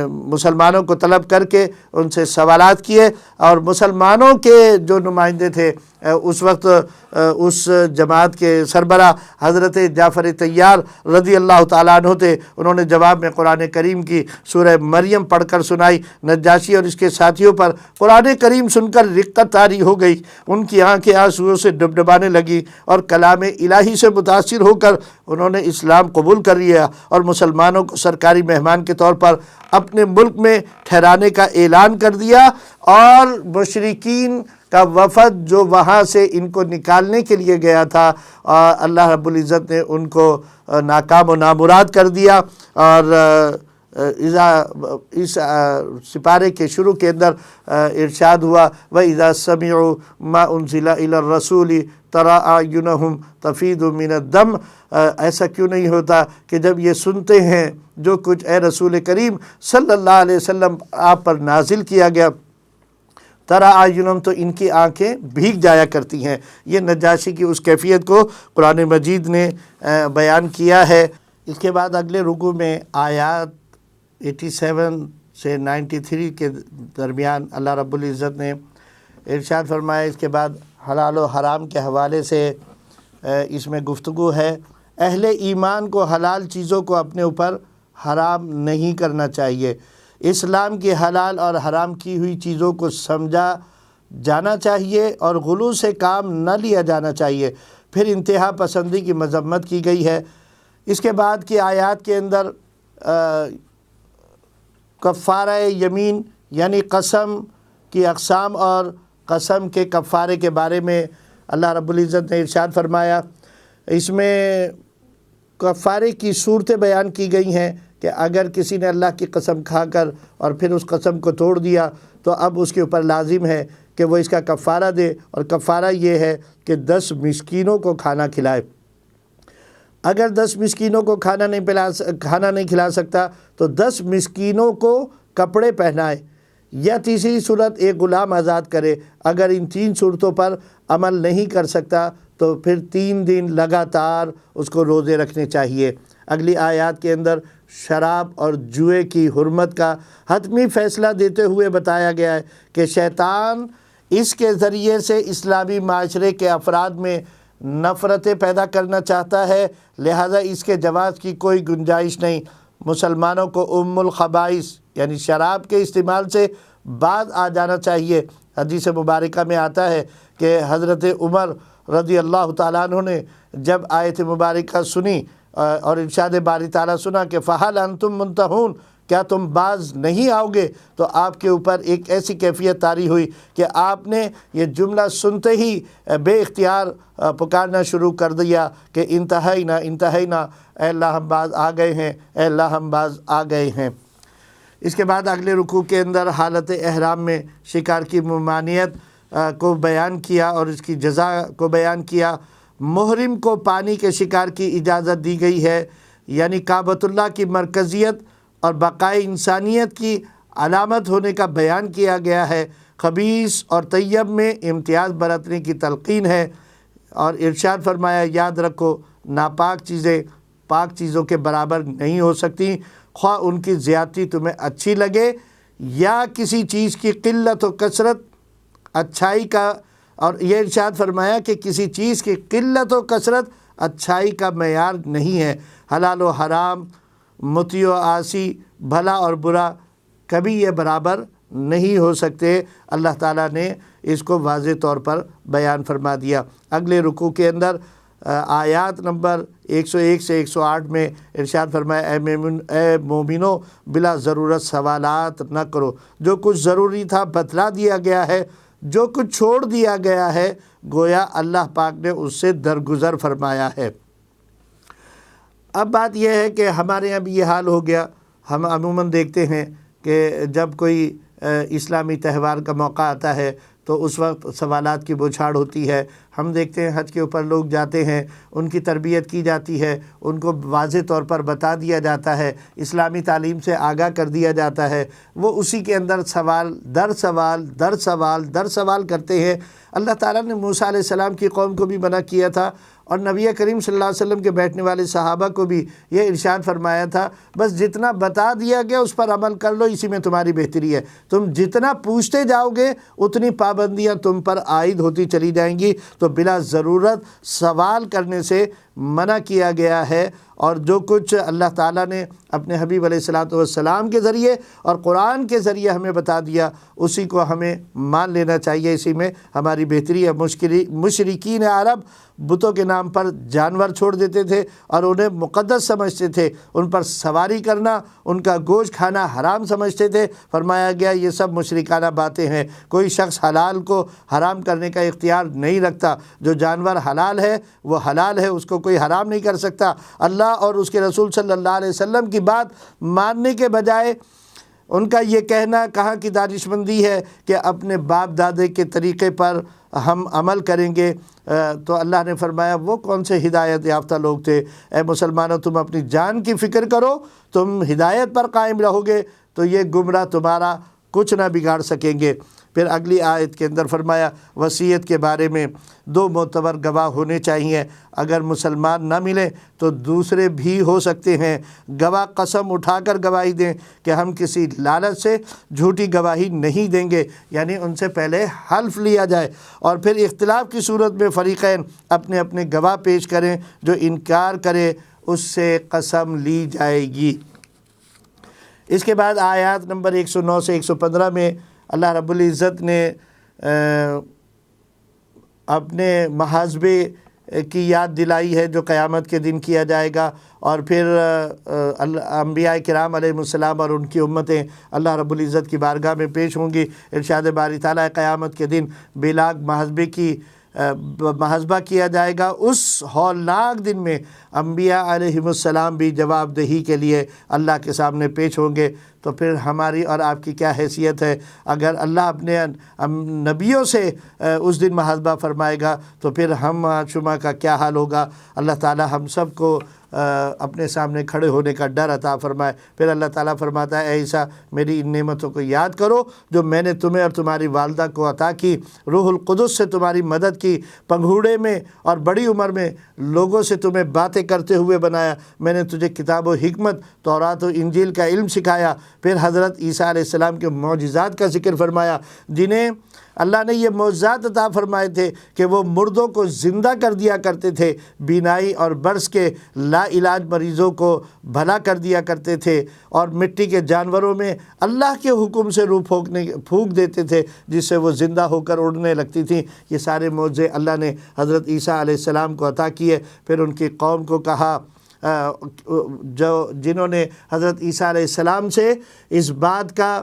مسلمانوں کو طلب کر کے ان سے سوالات کیے، اور مسلمانوں کے جو نمائندے تھے اس وقت اس جماعت کے سربراہ حضرت جعفر طیار رضی اللہ تعالیٰ عنہ تھے۔ انہوں نے جواب میں قرآن کریم کی سورہ مریم پڑھ کر سنائی۔ نجاشی اور اس کے ساتھیوں پر قرآن کریم سن کر رقت طاری ہو گئی، ان کی آنکھیں آنسوؤں سے ڈبڈبانے لگی، اور کلام الہی سے متاثر ہو کر انہوں نے اسلام قبول کر لیا اور مسلمانوں کو سرکاری مہمان کے طور پر اپنے ملک میں ٹھہرانے کا اعلان کر دیا، اور مشرکین کا وفد جو وہاں سے ان کو نکالنے کے لیے گیا تھا اللہ رب العزت نے ان کو ناکام و نامراد کر دیا۔ اور اس سپارے کے شروع کے اندر ارشاد ہوا وَإِذَا سَمِعُوا مَا أُنزِلَ إِلَى الرَّسُولِ تَرَىٰ أَعْيُنَهُمْ تَفِيضُ مِنَ الدَّمْعِ، ایسا کیوں نہیں ہوتا کہ جب یہ سنتے ہیں جو کچھ اے رسول کریم صلی اللہ علیہ وسلم آپ پر نازل کیا گیا، تَرَىٰ أَعْيُنَهُمْ، تو ان کی آنکھیں بھیگ جایا کرتی ہیں۔ یہ نجاشی کی اس کیفیت کو قرآن مجید نے بیان کیا ہے۔ اس کے بعد اگلے رکوع میں آیات 87 سے 93 کے درمیان اللہ رب العزت نے ارشاد فرمایا، اس کے بعد حلال و حرام کے حوالے سے اس میں گفتگو ہے۔ اہل ایمان کو حلال چیزوں کو اپنے اوپر حرام نہیں کرنا چاہیے، اسلام کی حلال اور حرام کی ہوئی چیزوں کو سمجھا جانا چاہیے اور غلو سے کام نہ لیا جانا چاہیے۔ پھر انتہا پسندی کی مذمت کی گئی ہے۔ اس کے بعد کی آیات کے اندر کفارہ یمین یعنی قسم کی اقسام اور قسم کے کفارے کے بارے میں اللہ رب العزت نے ارشاد فرمایا۔ اس میں کفارے کی صورتیں بیان کی گئی ہیں کہ اگر کسی نے اللہ کی قسم کھا کر اور پھر اس قسم کو توڑ دیا تو اب اس کے اوپر لازم ہے کہ وہ اس کا کفارہ دے، اور کفارہ یہ ہے کہ 10 مسکینوں کو کھانا کھلائے۔ اگر 10 مسکینوں کو کھانا نہیں کھلا سکتا تو 10 مسکینوں کو کپڑے پہنائے، یا تیسری صورت ایک غلام آزاد کرے۔ اگر ان 3 صورتوں پر عمل نہیں کر سکتا تو پھر 3 دن لگاتار اس کو روزے رکھنے چاہیے۔ اگلی آیات کے اندر شراب اور جوئے کی حرمت کا حتمی فیصلہ دیتے ہوئے بتایا گیا ہے کہ شیطان اس کے ذریعے سے اسلامی معاشرے کے افراد میں نفرتیں پیدا کرنا چاہتا ہے، لہذا اس کے جواز کی کوئی گنجائش نہیں۔ مسلمانوں کو ام الخبائث یعنی شراب کے استعمال سے باز آ جانا چاہیے۔ حدیث مبارکہ میں آتا ہے کہ حضرت عمر رضی اللہ تعالیٰ عنہ نے جب آیت مبارکہ سنی اور ارشاد باری تعالیٰ سنا کہ فَهَلْ أَنْتُمْ مُنْتَهُونَ، کیا تم باز نہیں آؤ گے، تو آپ کے اوپر ایک ایسی کیفیت طاری ہوئی کہ آپ نے یہ جملہ سنتے ہی بے اختیار پکارنا شروع کر دیا کہ انتہینا انتہینا، اے اللہ ہم باز آ گئے ہیں، اے اللہ ہم باز آ گئے ہیں۔ اس کے بعد اگلے رکوع کے اندر حالت احرام میں شکار کی ممانعت کو بیان کیا اور اس کی جزا کو بیان کیا۔ محرم کو پانی کے شکار کی اجازت دی گئی ہے، یعنی کعبۃ اللہ کی مرکزیت اور بقائے انسانیت کی علامت ہونے کا بیان کیا گیا ہے۔ خبیث اور طیب میں امتیاز برتنے کی تلقین ہے، اور ارشاد فرمایا یاد رکھو ناپاک چیزیں پاک چیزوں کے برابر نہیں ہو سکتی، خواہ ان کی زیادتی تمہیں اچھی لگے یا کسی چیز کی قلت و کثرت اچھائی کا، اور یہ ارشاد فرمایا کہ کسی چیز کی قلت و کثرت اچھائی کا معیار نہیں ہے۔ حلال و حرام، مطیع و عاصی، بھلا اور برا کبھی یہ برابر نہیں ہو سکتے۔ اللہ تعالیٰ نے اس کو واضح طور پر بیان فرما دیا۔ اگلے رکوع کے اندر آیات نمبر 101 سے 108 میں ارشاد فرمایا اے مومنو بلا ضرورت سوالات نہ کرو، جو کچھ ضروری تھا بتلا دیا گیا ہے، جو کچھ چھوڑ دیا گیا ہے گویا اللہ پاک نے اس سے درگزر فرمایا ہے۔ اب بات یہ ہے کہ ہمارے یہاں بھی یہ حال ہو گیا، ہم عموماً دیکھتے ہیں کہ جب کوئی اسلامی تہوار کا موقع آتا ہے تو اس وقت سوالات کی بوچھاڑ ہوتی ہے۔ ہم دیکھتے ہیں حج کے اوپر لوگ جاتے ہیں، ان کی تربیت کی جاتی ہے، ان کو واضح طور پر بتا دیا جاتا ہے، اسلامی تعلیم سے آگاہ کر دیا جاتا ہے، وہ اسی کے اندر سوال در سوال در سوال در سوال کرتے ہیں۔ اللہ تعالیٰ نے موسیٰ علیہ السلام کی قوم کو بھی منع کیا تھا، اور نبی کریم صلی اللہ علیہ وسلم کے بیٹھنے والے صحابہ کو بھی یہ ارشاد فرمایا تھا بس جتنا بتا دیا گیا اس پر عمل کر لو، اسی میں تمہاری بہتری ہے۔ تم جتنا پوچھتے جاؤ گے اتنی پابندیاں تم پر عائد ہوتی چلی جائیں گی، تو بلا ضرورت سوال کرنے سے منع کیا گیا ہے۔ اور جو کچھ اللہ تعالیٰ نے اپنے حبیب علیہ السلام کے ذریعے اور قرآن کے ذریعے ہمیں بتا دیا اسی کو ہمیں مان لینا چاہیے، اسی میں ہماری بہتری ہے۔ مشرکین عرب بتوں کے نام پر جانور چھوڑ دیتے تھے اور انہیں مقدس سمجھتے تھے، ان پر سواری کرنا، ان کا گوشت کھانا حرام سمجھتے تھے۔ فرمایا گیا یہ سب مشرکانہ باتیں ہیں، کوئی شخص حلال کو حرام کرنے کا اختیار نہیں رکھتا، جو جانور حلال ہے وہ حلال ہے، اس کو کوئی حرام نہیں کر سکتا۔ اللہ اور اس کے رسول صلی اللہ علیہ وسلم کی بات ماننے کے بجائے ان کا یہ کہنا کہاں کی دانشمندی ہے کہ اپنے باپ دادے کے طریقے پر ہم عمل کریں گے۔ تو اللہ نے فرمایا وہ کون سے ہدایت یافتہ لوگ تھے؟ اے مسلمانوں تم اپنی جان کی فکر کرو، تم ہدایت پر قائم رہو گے تو یہ گمراہ تمہارا کچھ نہ بگاڑ سکیں گے۔ پھر اگلی آیت کے اندر فرمایا وصیت کے بارے میں 2 معتبر گواہ ہونے چاہیے، اگر مسلمان نہ ملیں تو دوسرے بھی ہو سکتے ہیں۔ گواہ قسم اٹھا کر گواہی دیں کہ ہم کسی لالچ سے جھوٹی گواہی نہیں دیں گے، یعنی ان سے پہلے حلف لیا جائے، اور پھر اختلاف کی صورت میں فریقین اپنے اپنے گواہ پیش کریں، جو انکار کرے اس سے قسم لی جائے گی۔ اس کے بعد آیات نمبر 109 سے 115 میں اللہ رب العزت نے اپنے محاسبے کی یاد دلائی ہے جو قیامت کے دن کیا جائے گا، اور پھر انبیاء کرام علیہ السلام اور ان کی امتیں اللہ رب العزت کی بارگاہ میں پیش ہوں گی۔ ارشاد باری تعالیٰ قیامت کے دن بے لاگ محاسبہ کیا جائے گا۔ اس ہولناک دن میں انبیاء علیہ السلام بھی جواب دہی کے لیے اللہ کے سامنے پیش ہوں گے۔ تو پھر ہماری اور آپ کی کیا حیثیت ہے؟ اگر اللہ اپنے نبیوں سے اس دن محاسبہ فرمائے گا تو پھر ہم شما کا کیا حال ہوگا؟ اللہ تعالی ہم سب کو اپنے سامنے کھڑے ہونے کا ڈر عطا فرمائے۔ پھر اللہ تعالیٰ فرماتا ہے اے عیسیٰ میری ان نعمتوں کو یاد کرو جو میں نے تمہیں اور تمہاری والدہ کو عطا کی، روح القدس سے تمہاری مدد کی، پنگھوڑے میں اور بڑی عمر میں لوگوں سے تمہیں باتیں کرتے ہوئے بنایا، میں نے تجھے کتاب و حکمت، تورات و انجیل کا علم سکھایا، پھر حضرت عیسیٰ علیہ السلام کے معجزات کا ذکر فرمایا، جنہیں اللہ نے یہ معجزات عطا فرمائے تھے کہ وہ مردوں کو زندہ کر دیا کرتے تھے، بینائی اور برس کے لا علاج مریضوں کو بھلا کر دیا کرتے تھے، اور مٹی کے جانوروں میں اللہ کے حکم سے روح پھونک دیتے تھے جس سے وہ زندہ ہو کر اڑنے لگتی تھیں۔ یہ سارے معجزے اللہ نے حضرت عیسیٰ علیہ السلام کو عطا کیے۔ پھر ان کی قوم کو کہا، جنہوں نے حضرت عیسیٰ علیہ السلام سے اس بات کا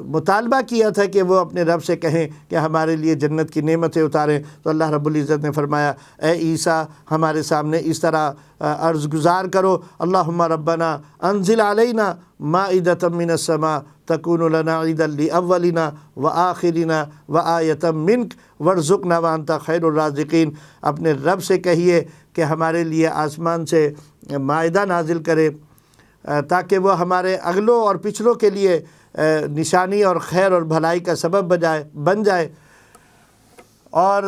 مطالبہ کیا تھا کہ وہ اپنے رب سے کہیں کہ ہمارے لیے جنت کی نعمتیں اتاریں، تو اللہ رب العزت نے فرمایا، اے عیسیٰ ہمارے سامنے اس طرح عرض گزار کرو، اللہم ربنا انزل علینا مائدۃ من السماء تکون لنا عیدا لاولنا وآخرنا وآیۃ منک وارزقنا وانت خیر الرازقین۔ اپنے رب سے کہیے کہ ہمارے لیے آسمان سے مائدہ نازل کرے تاکہ وہ ہمارے اگلوں اور پچھلوں کے لیے نشانی اور خیر اور بھلائی کا سبب بن جائے، اور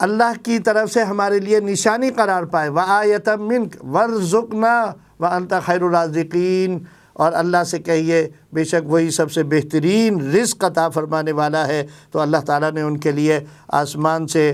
اللہ کی طرف سے ہمارے لیے نشانی قرار پائے، وآیۃ منک وارزقنا وانت خیر الرازقین۔ اور اللہ سے کہیے بے شک وہی سب سے بہترین رزق عطا فرمانے والا ہے۔ تو اللہ تعالیٰ نے ان کے لیے آسمان سے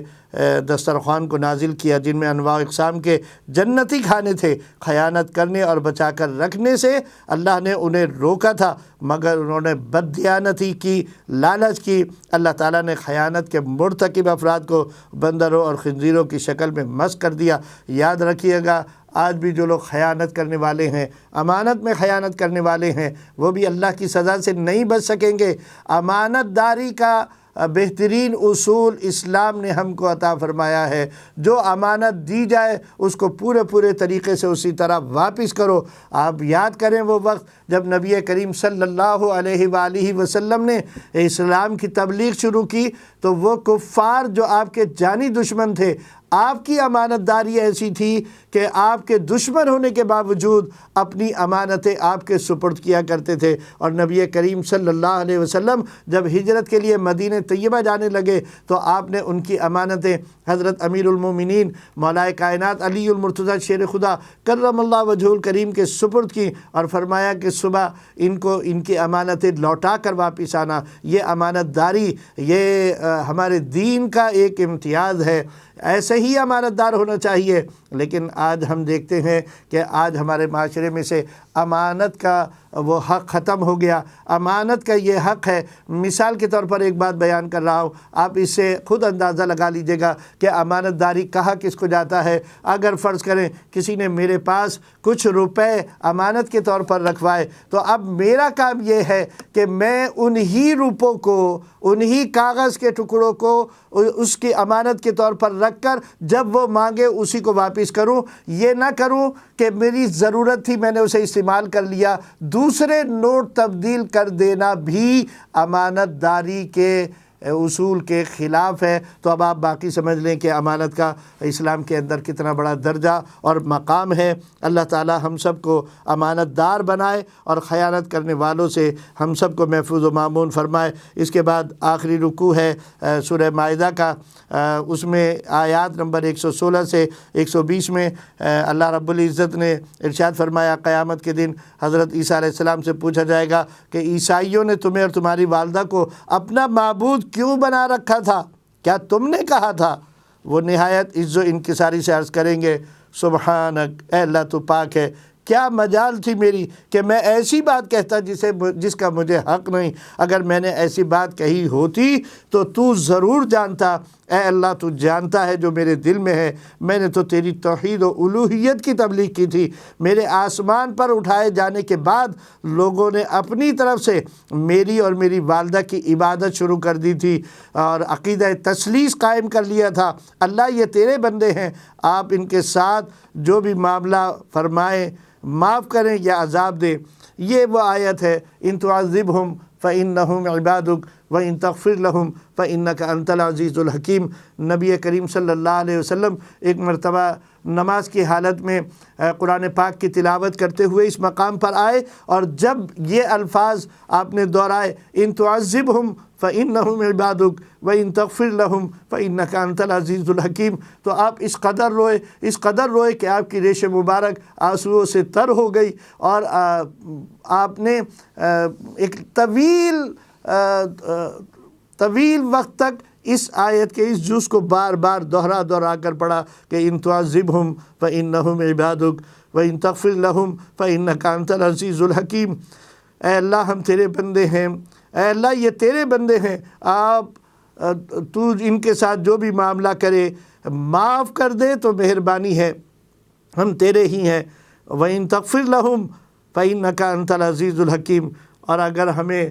دسترخوان کو نازل کیا جن میں انواع و اقسام کے جنتی کھانے تھے۔ خیانت کرنے اور بچا کر رکھنے سے اللہ نے انہیں روکا تھا، مگر انہوں نے بددیانتی کی، لالچ کی۔ اللہ تعالیٰ نے خیانت کے مرتکب افراد کو بندروں اور خنزیروں کی شکل میں مسخ کر دیا۔ یاد رکھیے گا، آج بھی جو لوگ خیانت کرنے والے ہیں، امانت میں خیانت کرنے والے ہیں، وہ بھی اللہ کی سزا سے نہیں بچ سکیں گے۔ امانت داری کا بہترین اصول اسلام نے ہم کو عطا فرمایا ہے، جو امانت دی جائے اس کو پورے طریقے سے اسی طرح واپس کرو۔ آپ یاد کریں وہ وقت جب نبی کریم صلی اللہ علیہ وآلہ وسلم نے اسلام کی تبلیغ شروع کی تو وہ کفار جو آپ کے جانی دشمن تھے، آپ کی امانت داری ایسی تھی کہ آپ کے دشمن ہونے کے باوجود اپنی امانتیں آپ کے سپرد کیا کرتے تھے۔ اور نبی کریم صلی اللہ علیہ وسلم جب ہجرت کے لیے مدینہ طیبہ جانے لگے تو آپ نے ان کی امانتیں حضرت امیر المومنین مولا کائنات علی المرتضیٰ شیر خدا کرم اللہ وجہہ الکریم کے سپرد کی، اور فرمایا کہ صبح ان کی امانتیں لوٹا کر واپس آنا۔ یہ امانت داری یہ ہمارے دین کا ایک امتیاز ہے، ایسے ہی امانت دار ہونا چاہیے۔ لیکن آج ہم دیکھتے ہیں کہ آج ہمارے معاشرے میں سے امانت کا وہ حق ختم ہو گیا۔ امانت کا یہ حق ہے، مثال کے طور پر ایک بات بیان کر رہا ہوں، آپ اس سے خود اندازہ لگا لیجئے گا کہ امانت داری کہا کس کو جاتا ہے۔ اگر فرض کریں کسی نے میرے پاس کچھ روپے امانت کے طور پر رکھوائے، تو اب میرا کام یہ ہے کہ میں انہی روپوں کو، انہی کاغذ کے ٹکڑوں کو اس کی امانت کے طور پر رکھ کر جب وہ مانگے اسی کو واپس کروں۔ یہ نہ کروں کہ میری ضرورت تھی میں نے اسے استعمال کر لیا، دوسرے نوٹ تبدیل کر دینا بھی امانت داری کے اصول کے خلاف ہے۔ تو اب آپ باقی سمجھ لیں کہ امانت کا اسلام کے اندر کتنا بڑا درجہ اور مقام ہے۔ اللہ تعالی ہم سب کو امانت دار بنائے اور خیانت کرنے والوں سے ہم سب کو محفوظ و مامون فرمائے۔ اس کے بعد آخری رکوع ہے سورہ مائدہ کا، اس میں آیات نمبر 116 سے 120 میں اللہ رب العزت نے ارشاد فرمایا، قیامت کے دن حضرت عیسیٰ علیہ السلام سے پوچھا جائے گا کہ عیسائیوں نے تمہیں اور تمہاری والدہ کو اپنا معبود کیوں بنا رکھا تھا؟ کیا تم نے کہا تھا؟ وہ نہایت عز و انکساری سے عرض کریں گے، سبحانک، اے اللہ تو پاک ہے، کیا مجال تھی میری کہ میں ایسی بات کہتا جس کا مجھے حق نہیں۔ اگر میں نے ایسی بات کہی ہوتی تو ضرور جانتا۔ اے اللہ تو جانتا ہے جو میرے دل میں ہے، میں نے تو تیری توحید و الوہیت کی تبلیغ کی تھی۔ میرے آسمان پر اٹھائے جانے کے بعد لوگوں نے اپنی طرف سے میری اور میری والدہ کی عبادت شروع کر دی تھی اور عقیدہ تثلیث قائم کر لیا تھا۔ اللہ یہ تیرے بندے ہیں، آپ ان کے ساتھ جو بھی معاملہ فرمائیں، معاف کریں یا عذاب دیں۔ یہ وہ آیت ہے، ان تعذبہم فإنہم عبادک وَإِن تَغْفِرْ لَهُمْ فَإِنَّكَ أَنْتَ الْعَزِيزُ الْحَكِيمُ۔ نبی کریم صلی اللہ علیہ وسلم ایک مرتبہ نماز کی حالت میں قرآن پاک کی تلاوت کرتے ہوئے اس مقام پر آئے، اور جب یہ الفاظ آپ نے دہرائے ان تعذبہم فإنہم عبادک وإن تغفر لہم فإنک انت العزیز الحکیم، تو آپ اس قدر روئے کہ آپ کی ریش مبارک آنسوؤں سے تر ہو گئی، اور آپ نے ایک طویل وقت تک اس آیت کے اس جز کو بار بار دہرا کر پڑھا کہ ان تعذبہم فإنہم عبادک وإن تغفر لہم فإنک انت العزیز الحکیم۔ اے اللہ ہم تیرے بندے ہیں، اے اللہ یہ تیرے بندے ہیں، تو ان کے ساتھ جو بھی معاملہ کرے معاف کر دے تو مہربانی ہے، ہم تیرے ہی ہیں۔ وَإِن تَغْفِرْ لَهُمْ فَإِنَّكَ أَنْتَ الْعَزِيزُ الْحَكِيمُ، اور اگر ہمیں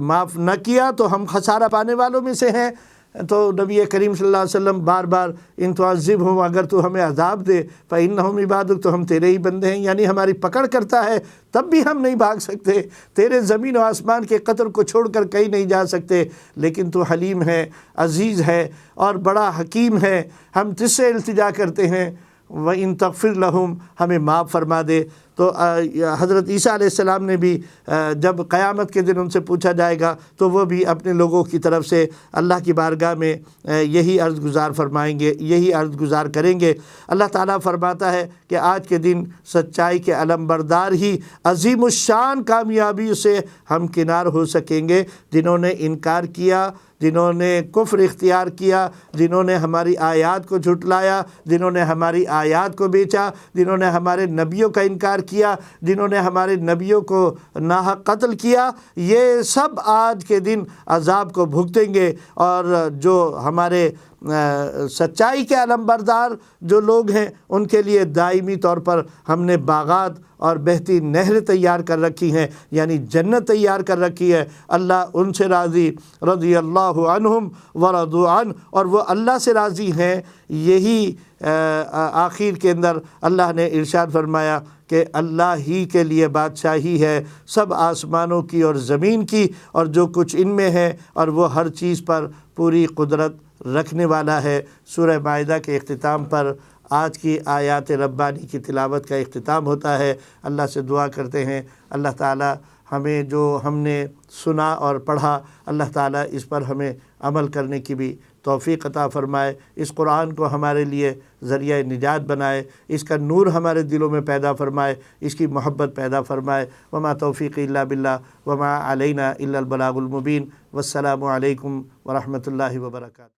معاف نہ کیا تو ہم خسارہ پانے والوں میں سے ہیں۔ تو نبی کریم صلی اللہ علیہ وسلم بار بار ان تعذبہم، اگر تو ہمیں عذاب دے، فإنہم عبادک، تو ہم تیرے ہی بندے ہیں، یعنی ہماری پکڑ کرتا ہے تب بھی ہم نہیں بھاگ سکتے، تیرے زمین و آسمان کے قطر کو چھوڑ کر کہیں نہیں جا سکتے، لیکن تو حلیم ہے، عزیز ہے اور بڑا حکیم ہے، ہم تجھ سے التجا کرتے ہیں۔ وَإِن تَغْفِرْ لَهُمْ، ہمیں معاف فرما دے۔ تو حضرت عیسیٰ علیہ السلام نے بھی جب قیامت کے دن ان سے پوچھا جائے گا تو وہ بھی اپنے لوگوں کی طرف سے اللہ کی بارگاہ میں یہی عرض گزار فرمائیں گے، یہی عرض گزار کریں گے۔ اللہ تعالیٰ فرماتا ہے کہ آج کے دن سچائی کے علمبردار ہی عظیم الشان کامیابی سے ہم کنار ہو سکیں گے، جنہوں نے انکار کیا، جنہوں نے کفر اختیار کیا، جنہوں نے ہماری آیات کو جھٹلایا، جنہوں نے ہماری آیات کو بیچا، جنہوں نے ہمارے نبیوں کا انکار کیا، جنہوں نے ہمارے نبیوں کو ناحق قتل کیا، یہ سب آج کے دن عذاب کو بھگتیں گے۔ اور جو ہمارے سچائی کے علمبردار جو لوگ ہیں ان کے لیے دائمی طور پر ہم نے باغات اور بہتی نہر تیار کر رکھی ہیں، یعنی جنت تیار کر رکھی ہے۔ اللہ ان سے راضی، رضی اللہ عنہم ورضوا عنہ، اور وہ اللہ سے راضی ہیں۔ یہی آخر کے اندر اللہ نے ارشاد فرمایا کہ اللہ ہی کے لیے بادشاہی ہے، سب آسمانوں کی اور زمین کی اور جو کچھ ان میں ہے، اور وہ ہر چیز پر پوری قدرت رکھنے والا ہے۔ سورہ مائدہ کے اختتام پر آج کی آیات ربانی کی تلاوت کا اختتام ہوتا ہے۔ اللہ سے دعا کرتے ہیں اللہ تعالی ہمیں جو ہم نے سنا اور پڑھا، اللہ تعالی اس پر ہمیں عمل کرنے کی بھی توفیق عطا فرمائے، اس قرآن کو ہمارے لیے ذریعہ نجات بنائے، اس کا نور ہمارے دلوں میں پیدا فرمائے، اس کی محبت پیدا فرمائے۔ وما توفیق الا باللہ وما علینا الا البلاغ المبین۔ والسلام علیکم ورحمۃ اللہ وبرکاتہ۔